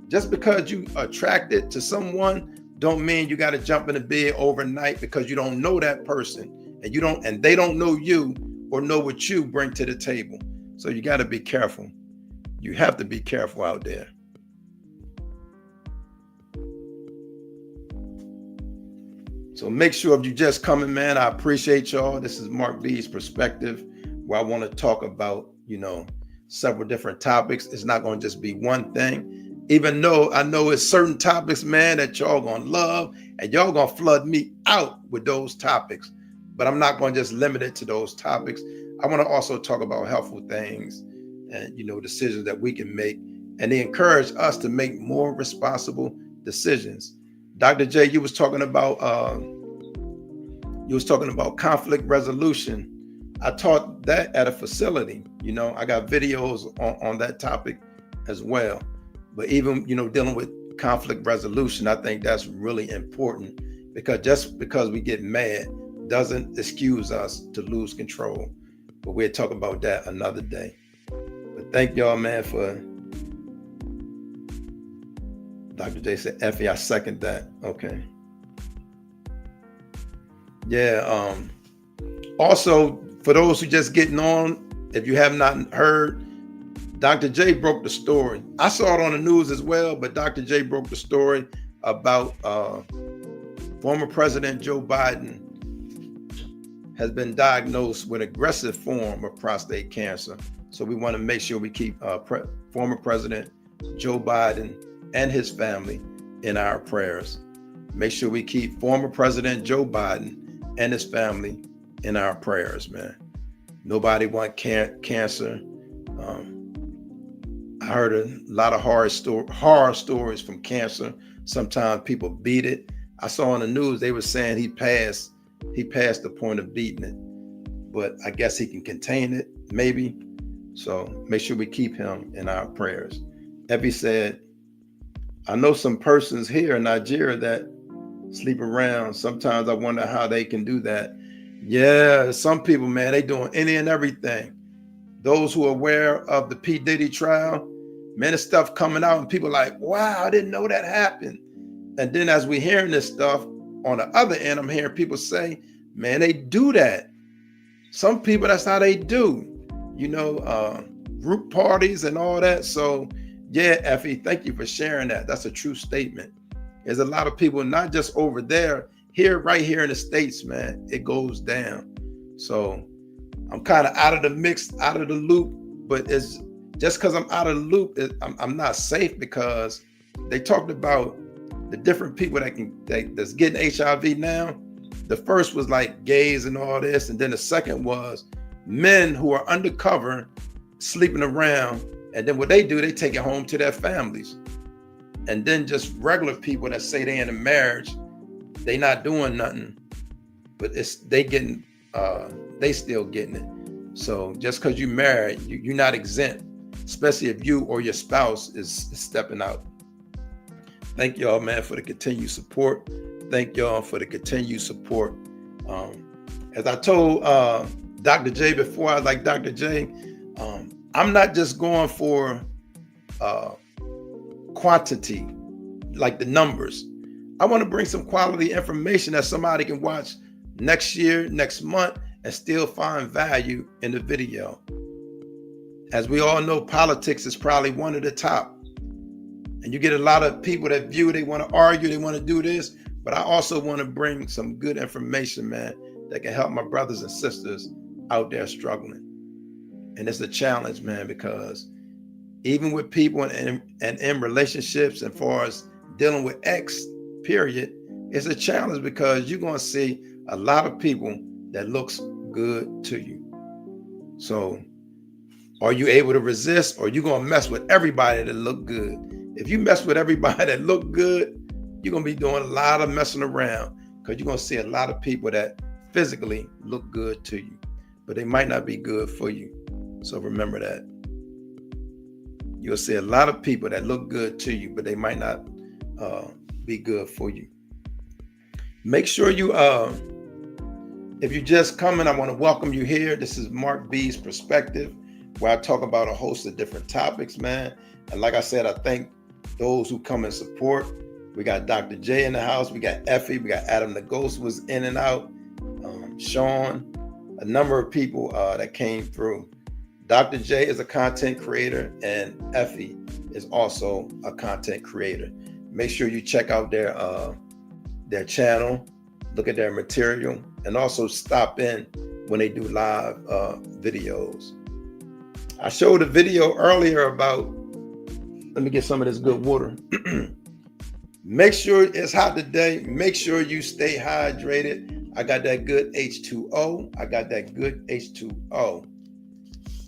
Just because you attracted to someone don't mean you got to jump in the bed overnight because you don't know that person and they don't know you or know what you bring to the table. So you got to be careful. You have to be careful out there. So make sure if you just coming, man, I appreciate y'all. This is Mark B's perspective, where I want to talk about, several different topics. It's not going to just be one thing, even though I know it's certain topics, man, that y'all going to love and y'all going to flood me out with those topics. But I'm not going to just limit it to those topics. I want to also talk about helpful things and, decisions that we can make, and they encourage us to make more responsible decisions. Dr. J, you was talking about conflict resolution. I taught that at a facility. I got videos on that topic as well. But even, dealing with conflict resolution, I think that's really important, because just because we get mad doesn't excuse us to lose control. But we'll talk about that another day. But thank y'all, man, for Dr. J said, Effie, I second that. Okay. Yeah. Also, for those who just getting on, if you have not heard, Dr. J broke the story. I saw it on the news as well, but Dr. J broke the story about former President Joe Biden has been diagnosed with aggressive form of prostate cancer. So we want to make sure we keep former President Joe Biden and his family in our prayers. Make sure we keep former President Joe Biden and his family in our prayers, man. Nobody want cancer. I heard a lot of horror stories from cancer. Sometimes people beat it. I saw on the news they were saying he passed the point of beating it, but I guess he can contain it, maybe. So make sure we keep him in our prayers. Effie said, I know some persons here in Nigeria that sleep around. Sometimes I wonder how they can do that. Yeah, some people, man, they doing any and everything. Those who are aware of the P. Diddy trial, man, there's stuff coming out and people like, wow, I didn't know that happened. And then as we're hearing this stuff, on the other end, I'm hearing people say, man, they do that. Some people, that's how they do, group parties and all that. So yeah, Effie, thank you for sharing that. That's a true statement. There's a lot of people, not just over there, right here in the States, man, it goes down. So I'm kind of out of the mix, out of the loop, but it's just because I'm out of the loop, I'm not safe, because they talked about the different people that's getting HIV now. The first was like gays and all this, and then the second was men who are undercover sleeping around, and then what they do, they take it home to their families. And then just regular people that say they in a marriage, they not doing nothing, but they still getting it. So just because you married, you're not exempt, especially if you or your spouse is stepping out. Thank y'all, man, for the continued support. Thank y'all for the continued support. As I told Dr. J before, I was like, Dr. J, I'm not just going for quantity, like the numbers. I want to bring some quality information that somebody can watch next year, next month, and still find value in the video. As we all know, politics is probably one of the top. And you get a lot of people that view, they want to argue, they want to do this. But I also want to bring some good information, man, that can help my brothers and sisters out there struggling. And it's a challenge, man, because even with people and in relationships, and far as dealing with X, period, it's a challenge because you're going to see a lot of people that looks good to you. So are you able to resist, or are you going to mess with everybody that look good? If you mess with everybody that look good, you're going to be doing a lot of messing around, because you're going to see a lot of people that physically look good to you, but they might not be good for you. So remember that. You'll see a lot of people that look good to you, but they might not be good for you. Make sure you, if you're just coming, I want to welcome you here. This is Mark B's Perspective, where I talk about a host of different topics, man. And like I said, I thank those who come and support. We got Dr. J in the house. We got Effie. We got Adam the Ghost was in and out. Sean, a number of people that came through. Dr. J is a content creator, and Effie is also a content creator. Make sure you check out their channel, look at their material, and also stop in when they do live videos. I showed a video earlier about, let me get some of this good water. Make sure it's hot today. Make sure you stay hydrated. I got that good H2O. I got that good H2O.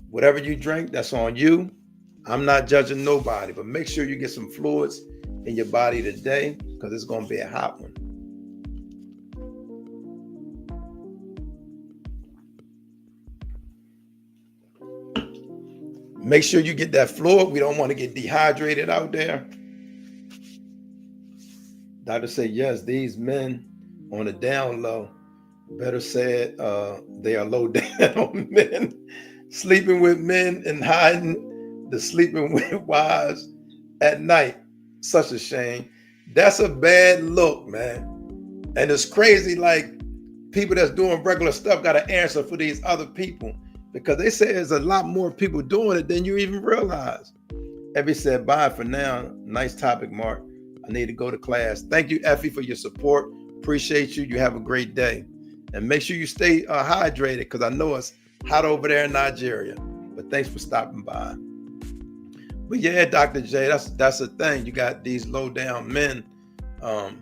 Whatever you drink, that's on you. I'm not judging nobody, but make sure you get some fluids in your body today, because it's going to be a hot one. Make sure you get that fluid. We don't want to get dehydrated out there. Doctor say, yes, these men on the down low, better said, they are low down men, sleeping with men and hiding the sleeping with wives at night. Such a shame. That's a bad look, man. And it's crazy, like, people that's doing regular stuff got to answer for these other people, because they say there's a lot more people doing it than you even realize. Effie said, bye for now. Nice topic, Mark. I need to go to class. Thank you, Effie, for your support. Appreciate you. You have a great day. And make sure you stay hydrated, because I know it's hot over there in Nigeria. But thanks for stopping by. But yeah, Dr. J, that's the thing. You got these low down men. And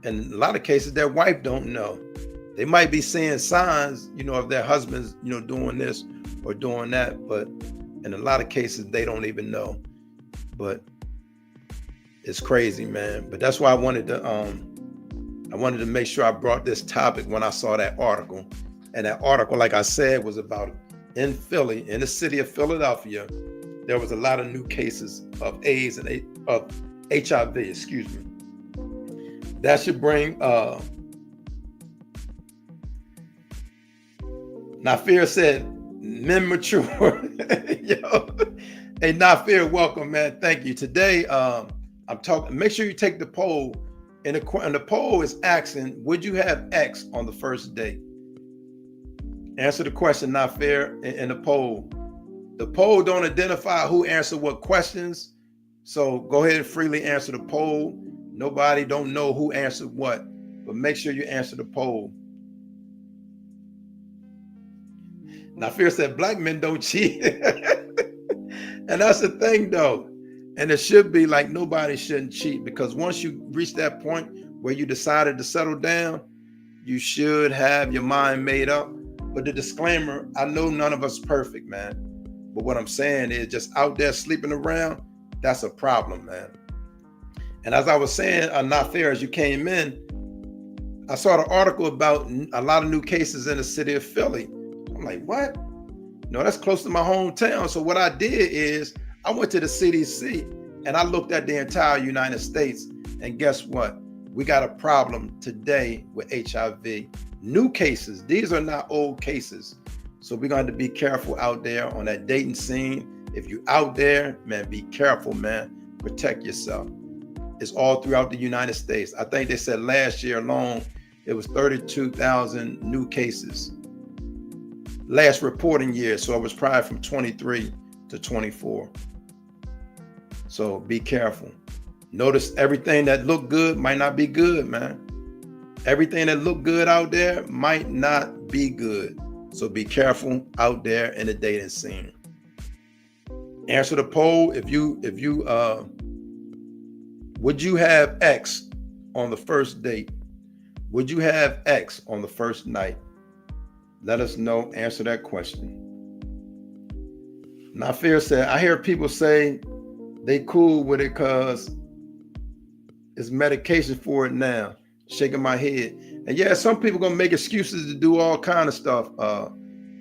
in a lot of cases, their wife don't know. They might be seeing signs, of their husbands, doing this or doing that. But in a lot of cases, they don't even know. But it's crazy, man. But that's why I wanted to make sure I brought this topic when I saw that article. And that article, like I said, was about in Philly, in the city of Philadelphia, there was a lot of new cases of AIDS and of HIV, excuse me. That should bring, Nafir said, men mature. Yo, hey, Nafir, welcome, man. Thank you. Today, I'm talking, make sure you take the poll. And the poll is asking, would you have X on the first date? Answer the question, Nafir, in the poll. The poll don't identify who answered what questions. So go ahead and freely answer the poll. Nobody don't know who answered what, but make sure you answer the poll. Nafir said, black men don't cheat. And that's the thing, though. And it should be like nobody shouldn't cheat, because once you reach that point where you decided to settle down, you should have your mind made up. But the disclaimer, I know none of us perfect, man. But what I'm saying is, just out there sleeping around, that's a problem, man. And as I was saying, not fair, as you came in, I saw the article about a lot of new cases in the city of Philly. I'm like, what? No, that's close to my hometown. So what I did is I went to the CDC and I looked at the entire United States. And guess what? We got a problem today with HIV. New cases. These are not old cases. So we're going to be careful out there on that dating scene. If you're out there, man, be careful, man. Protect yourself. It's all throughout the United States. I think they said last year alone, it was 32,000 new cases. Last reporting year, so it was probably from 23 to 24. So be careful. Notice everything that looked good might not be good, man. Everything that looked good out there might not be good. So be careful out there in the dating scene. Answer the poll. Would you have X on the first date? Would you have X on the first night? Let us know. Answer that question. Nafir said, I hear people say they cool with it because it's medication for it now. Shaking my head. And yeah, some people gonna make excuses to do all kind of stuff.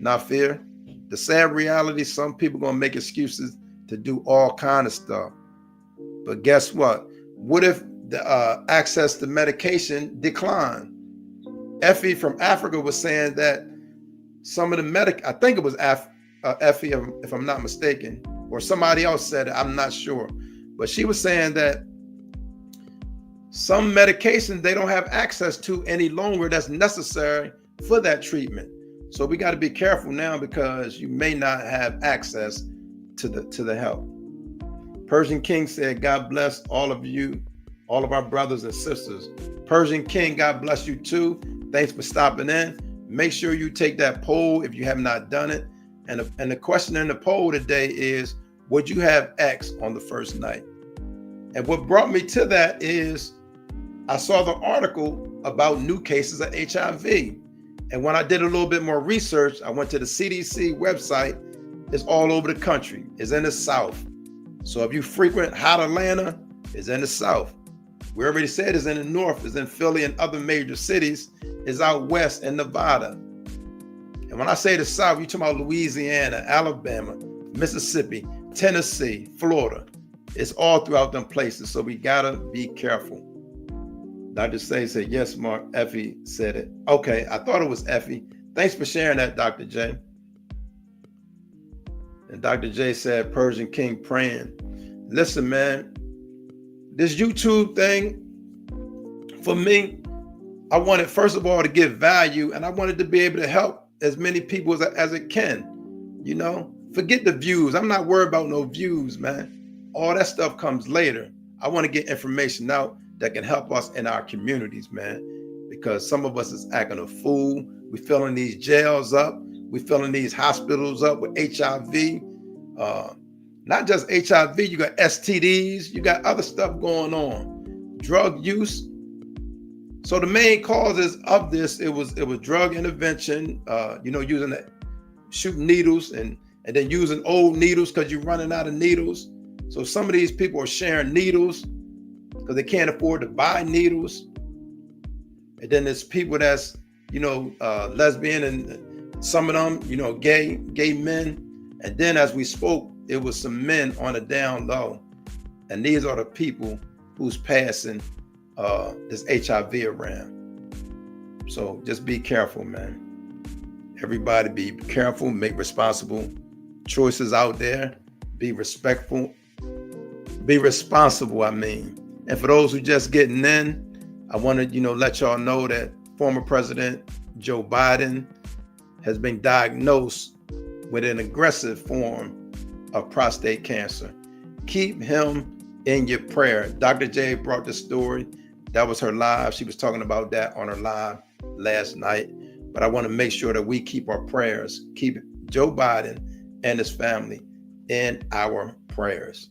Nafir. The sad reality, some people gonna make excuses to do all kind of stuff. But guess what? What if the access to medication declined? Effie from Africa was saying that some of the I think it was Effie, if I'm not mistaken, or somebody else said it, I'm not sure. But she was saying that some medications they don't have access to any longer that's necessary for that treatment. So we got to be careful now because you may not have access to the help. Persian King said, God bless all of you, all of our brothers and sisters. Persian King, God bless you too. Thanks for stopping in. Make sure you take that poll if you have not done it. And the question in the poll today is, would you have X on the first night? And what brought me to that is I saw the article about new cases of HIV. And when I did a little bit more research, I went to the CDC website. It's all over the country. It's in the South. So if you frequent hot Atlanta, it's in the South. We already said it's in the North, it's in Philly and other major cities, it's out West in Nevada. And when I say the South, you're talking about Louisiana, Alabama, Mississippi, Tennessee, Florida. It's all throughout them places. So we gotta be careful. Dr. Say said, yes, Mark, Effie said it. Okay, I thought it was Effie. Thanks for sharing that, Dr. J. And Dr. J said, Persian King praying. Listen, man, this YouTube thing, for me, I wanted, first of all, to give value, and I wanted to be able to help as many people as it can. You know, forget the views. I'm not worried about no views, man. All that stuff comes later. I want to get information out that can help us in our communities, man, because some of us is acting a fool. We're filling these jails up. We're filling these hospitals up with HIV. Not just HIV, you got STDs, you got other stuff going on. Drug use. So the main causes of this, it was drug intervention, shooting needles and then using old needles because you're running out of needles. So some of these people are sharing needles because they can't afford to buy needles. And then there's people that's, lesbian and some of them, gay men. And then as we spoke, it was some men on the down low. And these are the people who's passing this HIV around. So just be careful, man. Everybody be careful, make responsible choices out there. Be respectful. Be responsible, And for those who just getting in, I want to, let y'all know that former President Joe Biden has been diagnosed with an aggressive form of prostate cancer. Keep him in your prayer. Dr. J brought the story. That was her live. She was talking about that on her live last night. But I want to make sure that we keep our prayers, keep Joe Biden and his family in our prayers.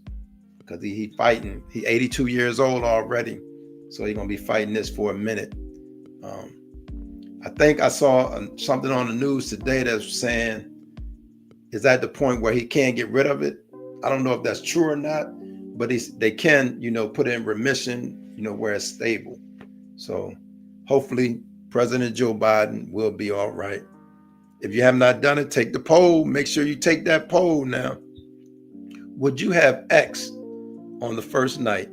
Because he fighting. He's 82 years old already. So he's going to be fighting this for a minute. I think I saw something on the news today that's saying, is at the point where he can't get rid of it. I don't know if that's true or not, but they can, put it in remission, where it's stable. So hopefully President Joe Biden will be all right. If you have not done it, take the poll. Make sure you take that poll now. Would you have X on the first night?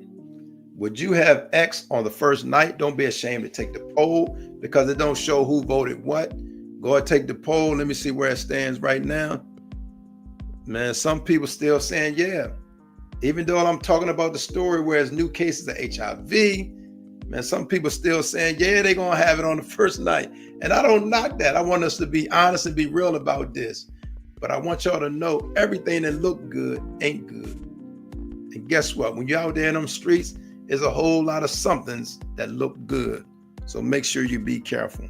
Would you have X on the first night? Don't be ashamed to take the poll because it don't show who voted what. Go and take the poll. Let me see where it stands right now. Man, some people still saying yeah. Even though I'm talking about the story where there's new cases of HIV, man, some people still saying, yeah, they're going to have it on the first night. And I don't knock that. I want us to be honest and be real about this. But I want y'all to know everything that look good ain't good. And guess what? When you're out there in them streets, there's a whole lot of somethings that look good. So make sure you be careful.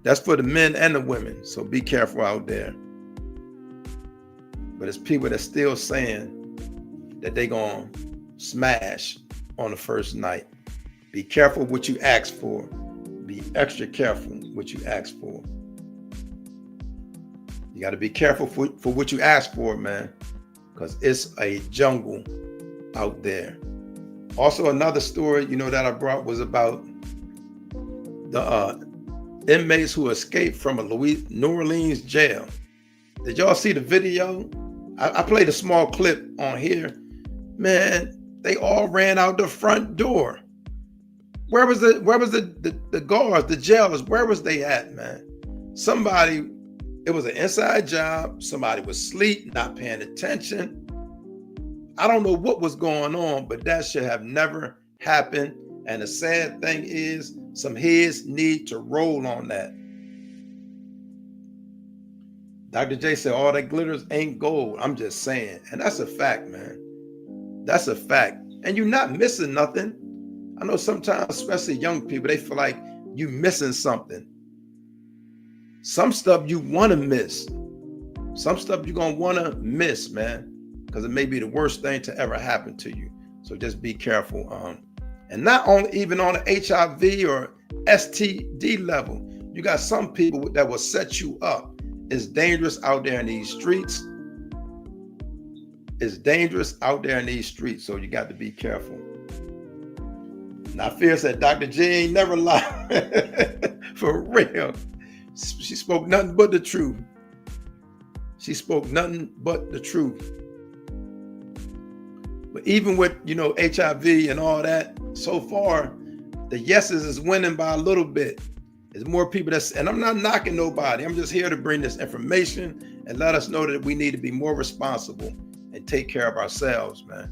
That's for the men and the women. So be careful out there. But it's people that's still saying that they gonna smash on the first night. Be careful what you ask for. Be extra careful what you ask for. You got to be careful for what you ask for, man, because it's a jungle out there. Also, another story, that I brought was about the inmates who escaped from a New Orleans jail. Did y'all see the video? I played a small clip on here. Man, they all ran out the front door. Where was the guards, the jailers? Where was they at, man? It was an inside job. Somebody was asleep, not paying attention. I don't know what was going on, but that should have never happened. And the sad thing is, some heads need to roll on that. Dr. J said, all that glitters ain't gold. I'm just saying. And that's a fact, man. That's a fact. And you're not missing nothing. I know sometimes, especially young people, they feel like you missing something. Some stuff you want to miss. Some stuff you're going to want to miss, man, because it may be the worst thing to ever happen to you. So just be careful. And not only even on the HIV or STD level, you got some people that will set you up. It's dangerous out there in these streets. It's dangerous out there in these streets. So you got to be careful. Now, Fear said, Dr. J ain't never lied. For real. She spoke nothing but the truth. She spoke nothing but the truth. But even with, HIV and all that, so far, the yeses is winning by a little bit. There's more people and I'm not knocking nobody. I'm just here to bring this information and let us know that we need to be more responsible and take care of ourselves, man.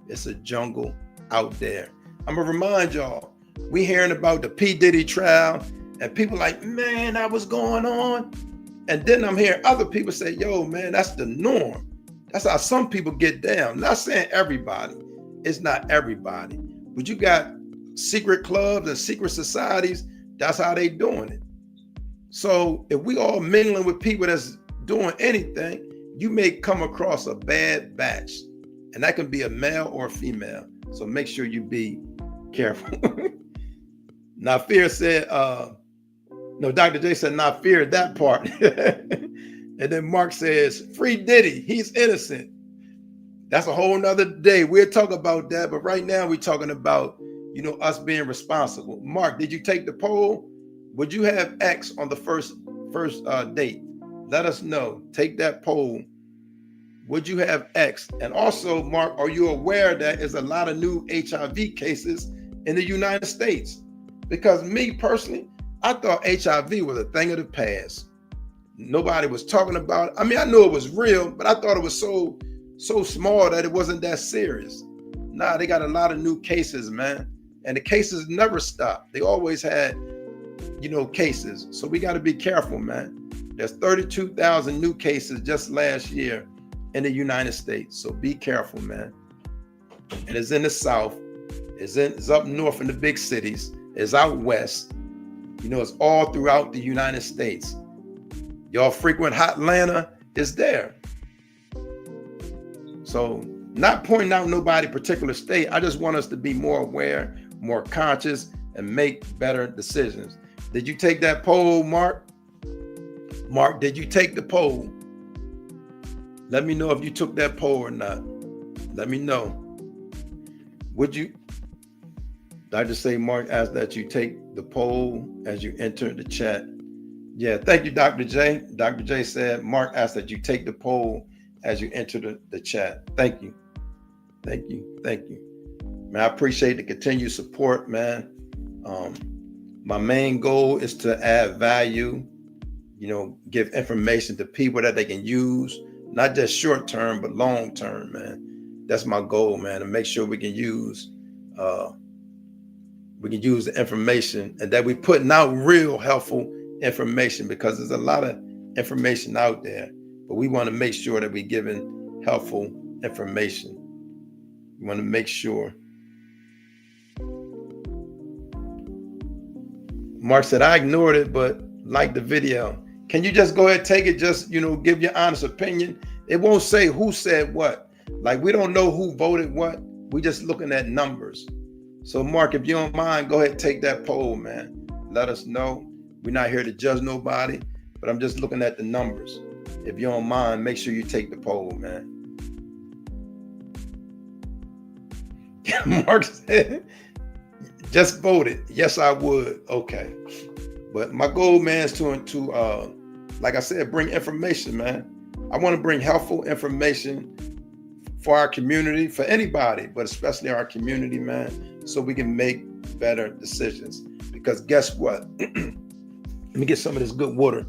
It's a jungle out there. I'm gonna remind y'all, we hearing about the P. Diddy trial and people like, man, that was going on. And then I'm hearing other people say, yo, man, that's the norm. That's how some people get down. Not saying everybody. It's not everybody. But you got secret clubs and secret societies. That's how they doing it. So if we all mingling with people that's doing anything, you may come across a bad batch. And that can be a male or a female. So make sure you be careful. Now, Fear said, no, Dr. J said, not fear that part. And then Mark says, free Diddy, he's innocent. That's a whole nother day. We'll talk about that. But right now we're talking about, us being responsible. Mark, did you take the poll? Would you have X on the first date? Let us know. Take that poll. Would you have X? And also, Mark, are you aware that there's a lot of new HIV cases in the United States? Because me personally, I thought HIV was a thing of the past. Nobody was talking about it. I mean, I knew it was real, but I thought it was so small that it wasn't that serious. Nah, they got a lot of new cases, man. And the cases never stopped. They always had, cases. So we got to be careful, man. There's 32,000 new cases just last year in the United States. So be careful, man. And it's in the South. It's up north in the big cities. It's out west. It's all throughout the United States. Y'all frequent Hotlanta, it's there. So not pointing out nobody particular state. I just want us to be more aware, more conscious, and make better decisions. Did you take that poll, Mark? Mark, did you take the poll? Let me know if you took that poll or not. Let me know. Would you? I just say, Mark asked that you take the poll as you enter the chat. Yeah, thank you, Dr. J. Dr. J said, Mark asked that you take the poll as you enter the chat. Thank you. Thank you. Thank you. Man, I appreciate the continued support, man. My main goal is to add value, give information to people that they can use, not just short term, but long term, man. That's my goal, man, to make sure we can use the information, and that we putting out real helpful information, because there's a lot of information out there, but we want to make sure that we're giving helpful information. We want to make sure. Mark said, I ignored it, but like the video. Can you just go ahead and take it? Just, give your honest opinion. It won't say who said what. Like, we don't know who voted what. We just looking at numbers. So Mark, if you don't mind, go ahead and take that poll, man. Let us know. We're not here to judge nobody, but I'm just looking at the numbers. If you don't mind, make sure you take the poll, man. Mark said, just voted. Yes, I would. Okay. But my goal, man, is to like I said, bring information, man. I want to bring helpful information for our community, for anybody, but especially our community, man, so we can make better decisions. Because guess what? Let me get some of this good water.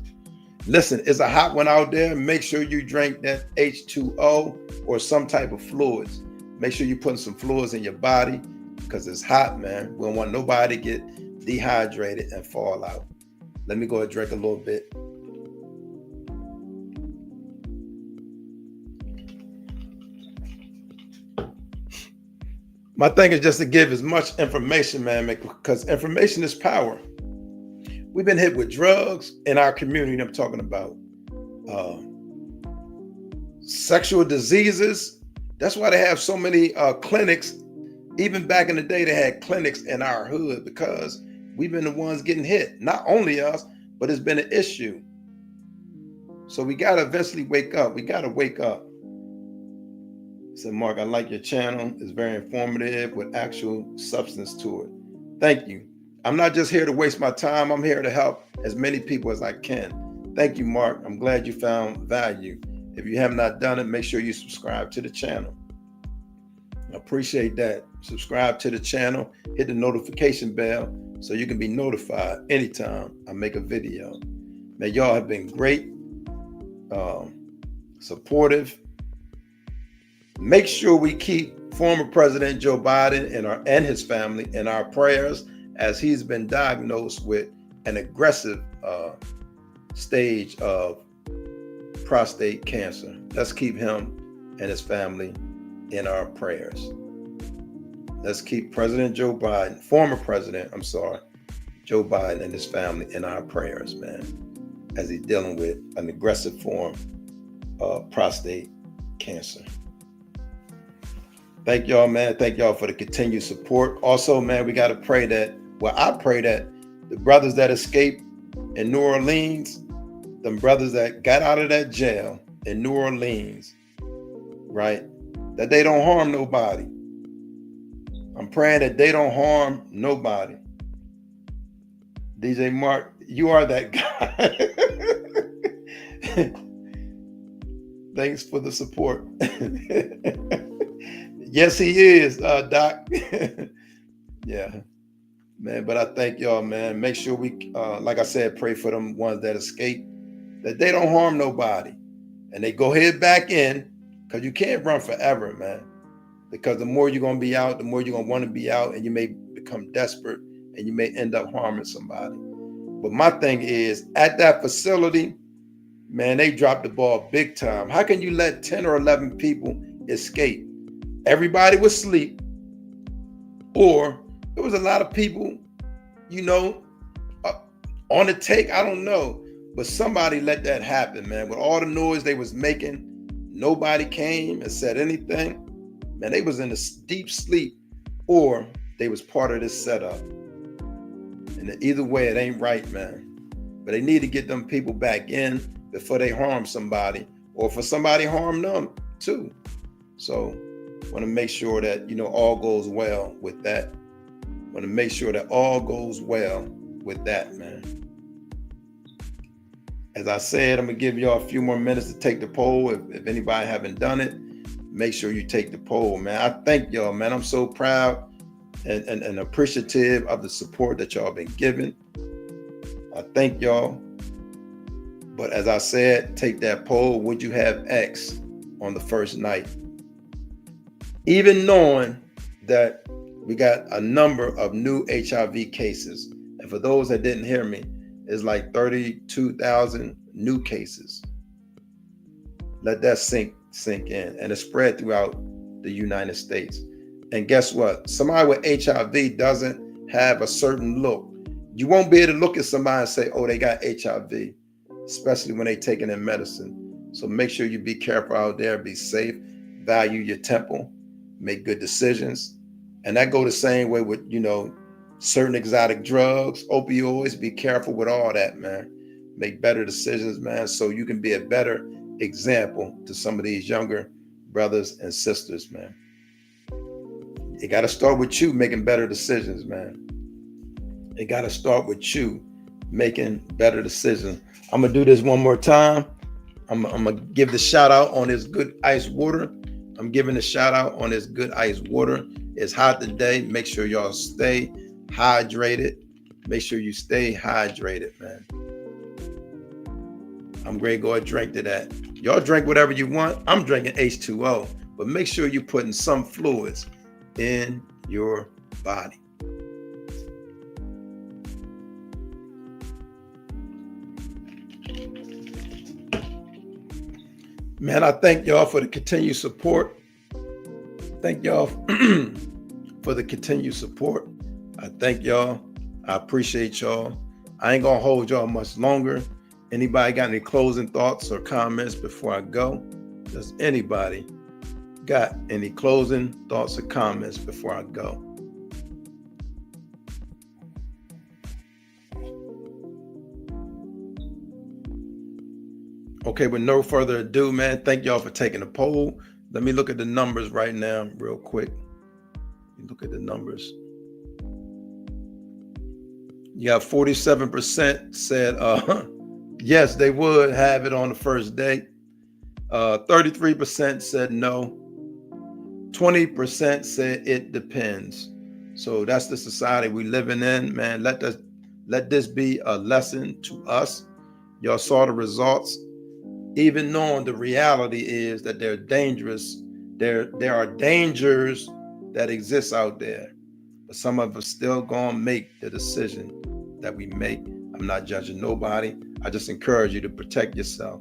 Listen, it's a hot one out there. Make sure you drink that H2O or some type of fluids. Make sure you're putting some fluids in your body, because it's hot, man. We don't want nobody to get dehydrated and fall out. Let me go and drink a little bit. My thing is just to give as much information, man, because information is power. We've been hit with drugs in our community. I'm talking about sexual diseases. That's why they have so many clinics. Even back in the day, they had clinics in our hood, because we've been the ones getting hit. Not only us, but it's been an issue. So we got to eventually wake up. We got to wake up. Said, Mark, I like your channel. It's very informative with actual substance to it. Thank you. I'm not just here to waste my time. I'm here to help as many people as I can. Thank you, Mark. I'm glad you found value. If you have not done it, make sure you subscribe to the channel. I appreciate that. Subscribe to the channel. Hit the notification bell so you can be notified anytime I make a video. Man, y'all have been great, supportive. Make sure we keep former President Joe Biden and his family in our prayers, as he's been diagnosed with an aggressive stage of prostate cancer. Let's keep him and his family in our prayers. Let's keep former President Joe Biden and his family in our prayers, man, as he's dealing with an aggressive form of prostate cancer. Thank y'all, man. Thank y'all for the continued support. Also, man, we got to pray that, I pray that the brothers that escaped in New Orleans, them brothers that got out of that jail in New Orleans, right, that they don't harm nobody. I'm praying that they don't harm nobody. DJ Mark, you are that guy. Thanks for the support. Yes, he is, Doc. Yeah, man, but I thank y'all, man. Make sure we, like I said, pray for them ones that escape, that they don't harm nobody. And they go head back in, because you can't run forever, man. Because the more you're going to be out, the more you're going to want to be out, and you may become desperate, and you may end up harming somebody. But my thing is, at that facility, man, they dropped the ball big time. How can you let 10 or 11 people escape? Everybody was asleep, or there was a lot of people, on the take. I don't know, but somebody let that happen, man. With all the noise they was making, nobody came and said anything. Man, they was in a deep sleep, or they was part of this setup. And either way, it ain't right, man. But they need to get them people back in before they harm somebody, or for somebody harm them too. So want to make sure that, all goes well with that. Want to make sure that all goes well with that, man. As I said, I'm going to give y'all a few more minutes to take the poll. If anybody haven't done it, make sure you take the poll, man. I thank y'all, man. I'm so proud and appreciative of the support that y'all been giving. I thank y'all. But as I said, take that poll. Would you have X on the first night? Even knowing that we got a number of new HIV cases. And for those that didn't hear me, it's like 32,000 new cases. Let that sink in. And it's spread throughout the United States. And guess what? Somebody with HIV doesn't have a certain look. You won't be able to look at somebody and say, oh, they got HIV, especially when they taking their medicine. So make sure you be careful out there, be safe, value your temple, make good decisions. And that go the same way with, certain exotic drugs, opioids. Be careful with all that, man. Make better decisions, man, so you can be a better example to some of these younger brothers and sisters, man. It got to start with you making better decisions, man. It got to start with you making better decisions. I'm going to do this one more time. I'm going to give the shout out on this good ice water. I'm giving a shout out on this good ice water. It's hot today. Make sure y'all stay hydrated. Make sure you stay hydrated, man. I'm ready to go and drink to that. Y'all drink whatever you want. I'm drinking H2O, but make sure you're putting some fluids in your body. Man, I thank y'all for the continued support. Thank y'all for the continued support. I thank y'all. I appreciate y'all. I ain't gonna hold y'all much longer. Anybody got any closing thoughts or comments before I go? Does anybody got any closing thoughts or comments before I go? Okay, with no further ado, man, thank y'all for taking the poll. Let me look at the numbers right now real quick. Look at the numbers. You got 47% said yes, they would have it on the first day. 33% said no. 20% said it depends. So that's the society we living in, man. Let this be a lesson to us. Y'all saw the results. Even knowing the reality is that they're dangerous. There are dangers that exist out there. But some of us still gonna make the decision that we make. I'm not judging nobody. I just encourage you to protect yourself.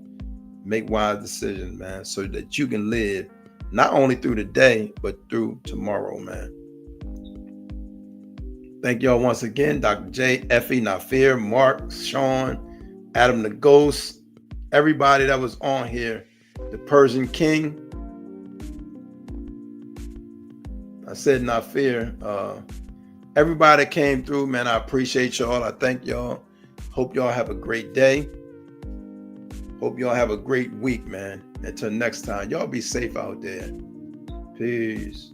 Make wise decisions, man, so that you can live not only through the day, but through tomorrow, man. Thank y'all once again, Dr. J, Effie, Nafir, Mark, Sean, Adam the Ghost, everybody that was on here, the Persian King. I said Nafir. Everybody that came through, man, I appreciate y'all. I thank y'all. Hope y'all have a great day. Hope y'all have a great week, man. Until next time, y'all be safe out there. Peace.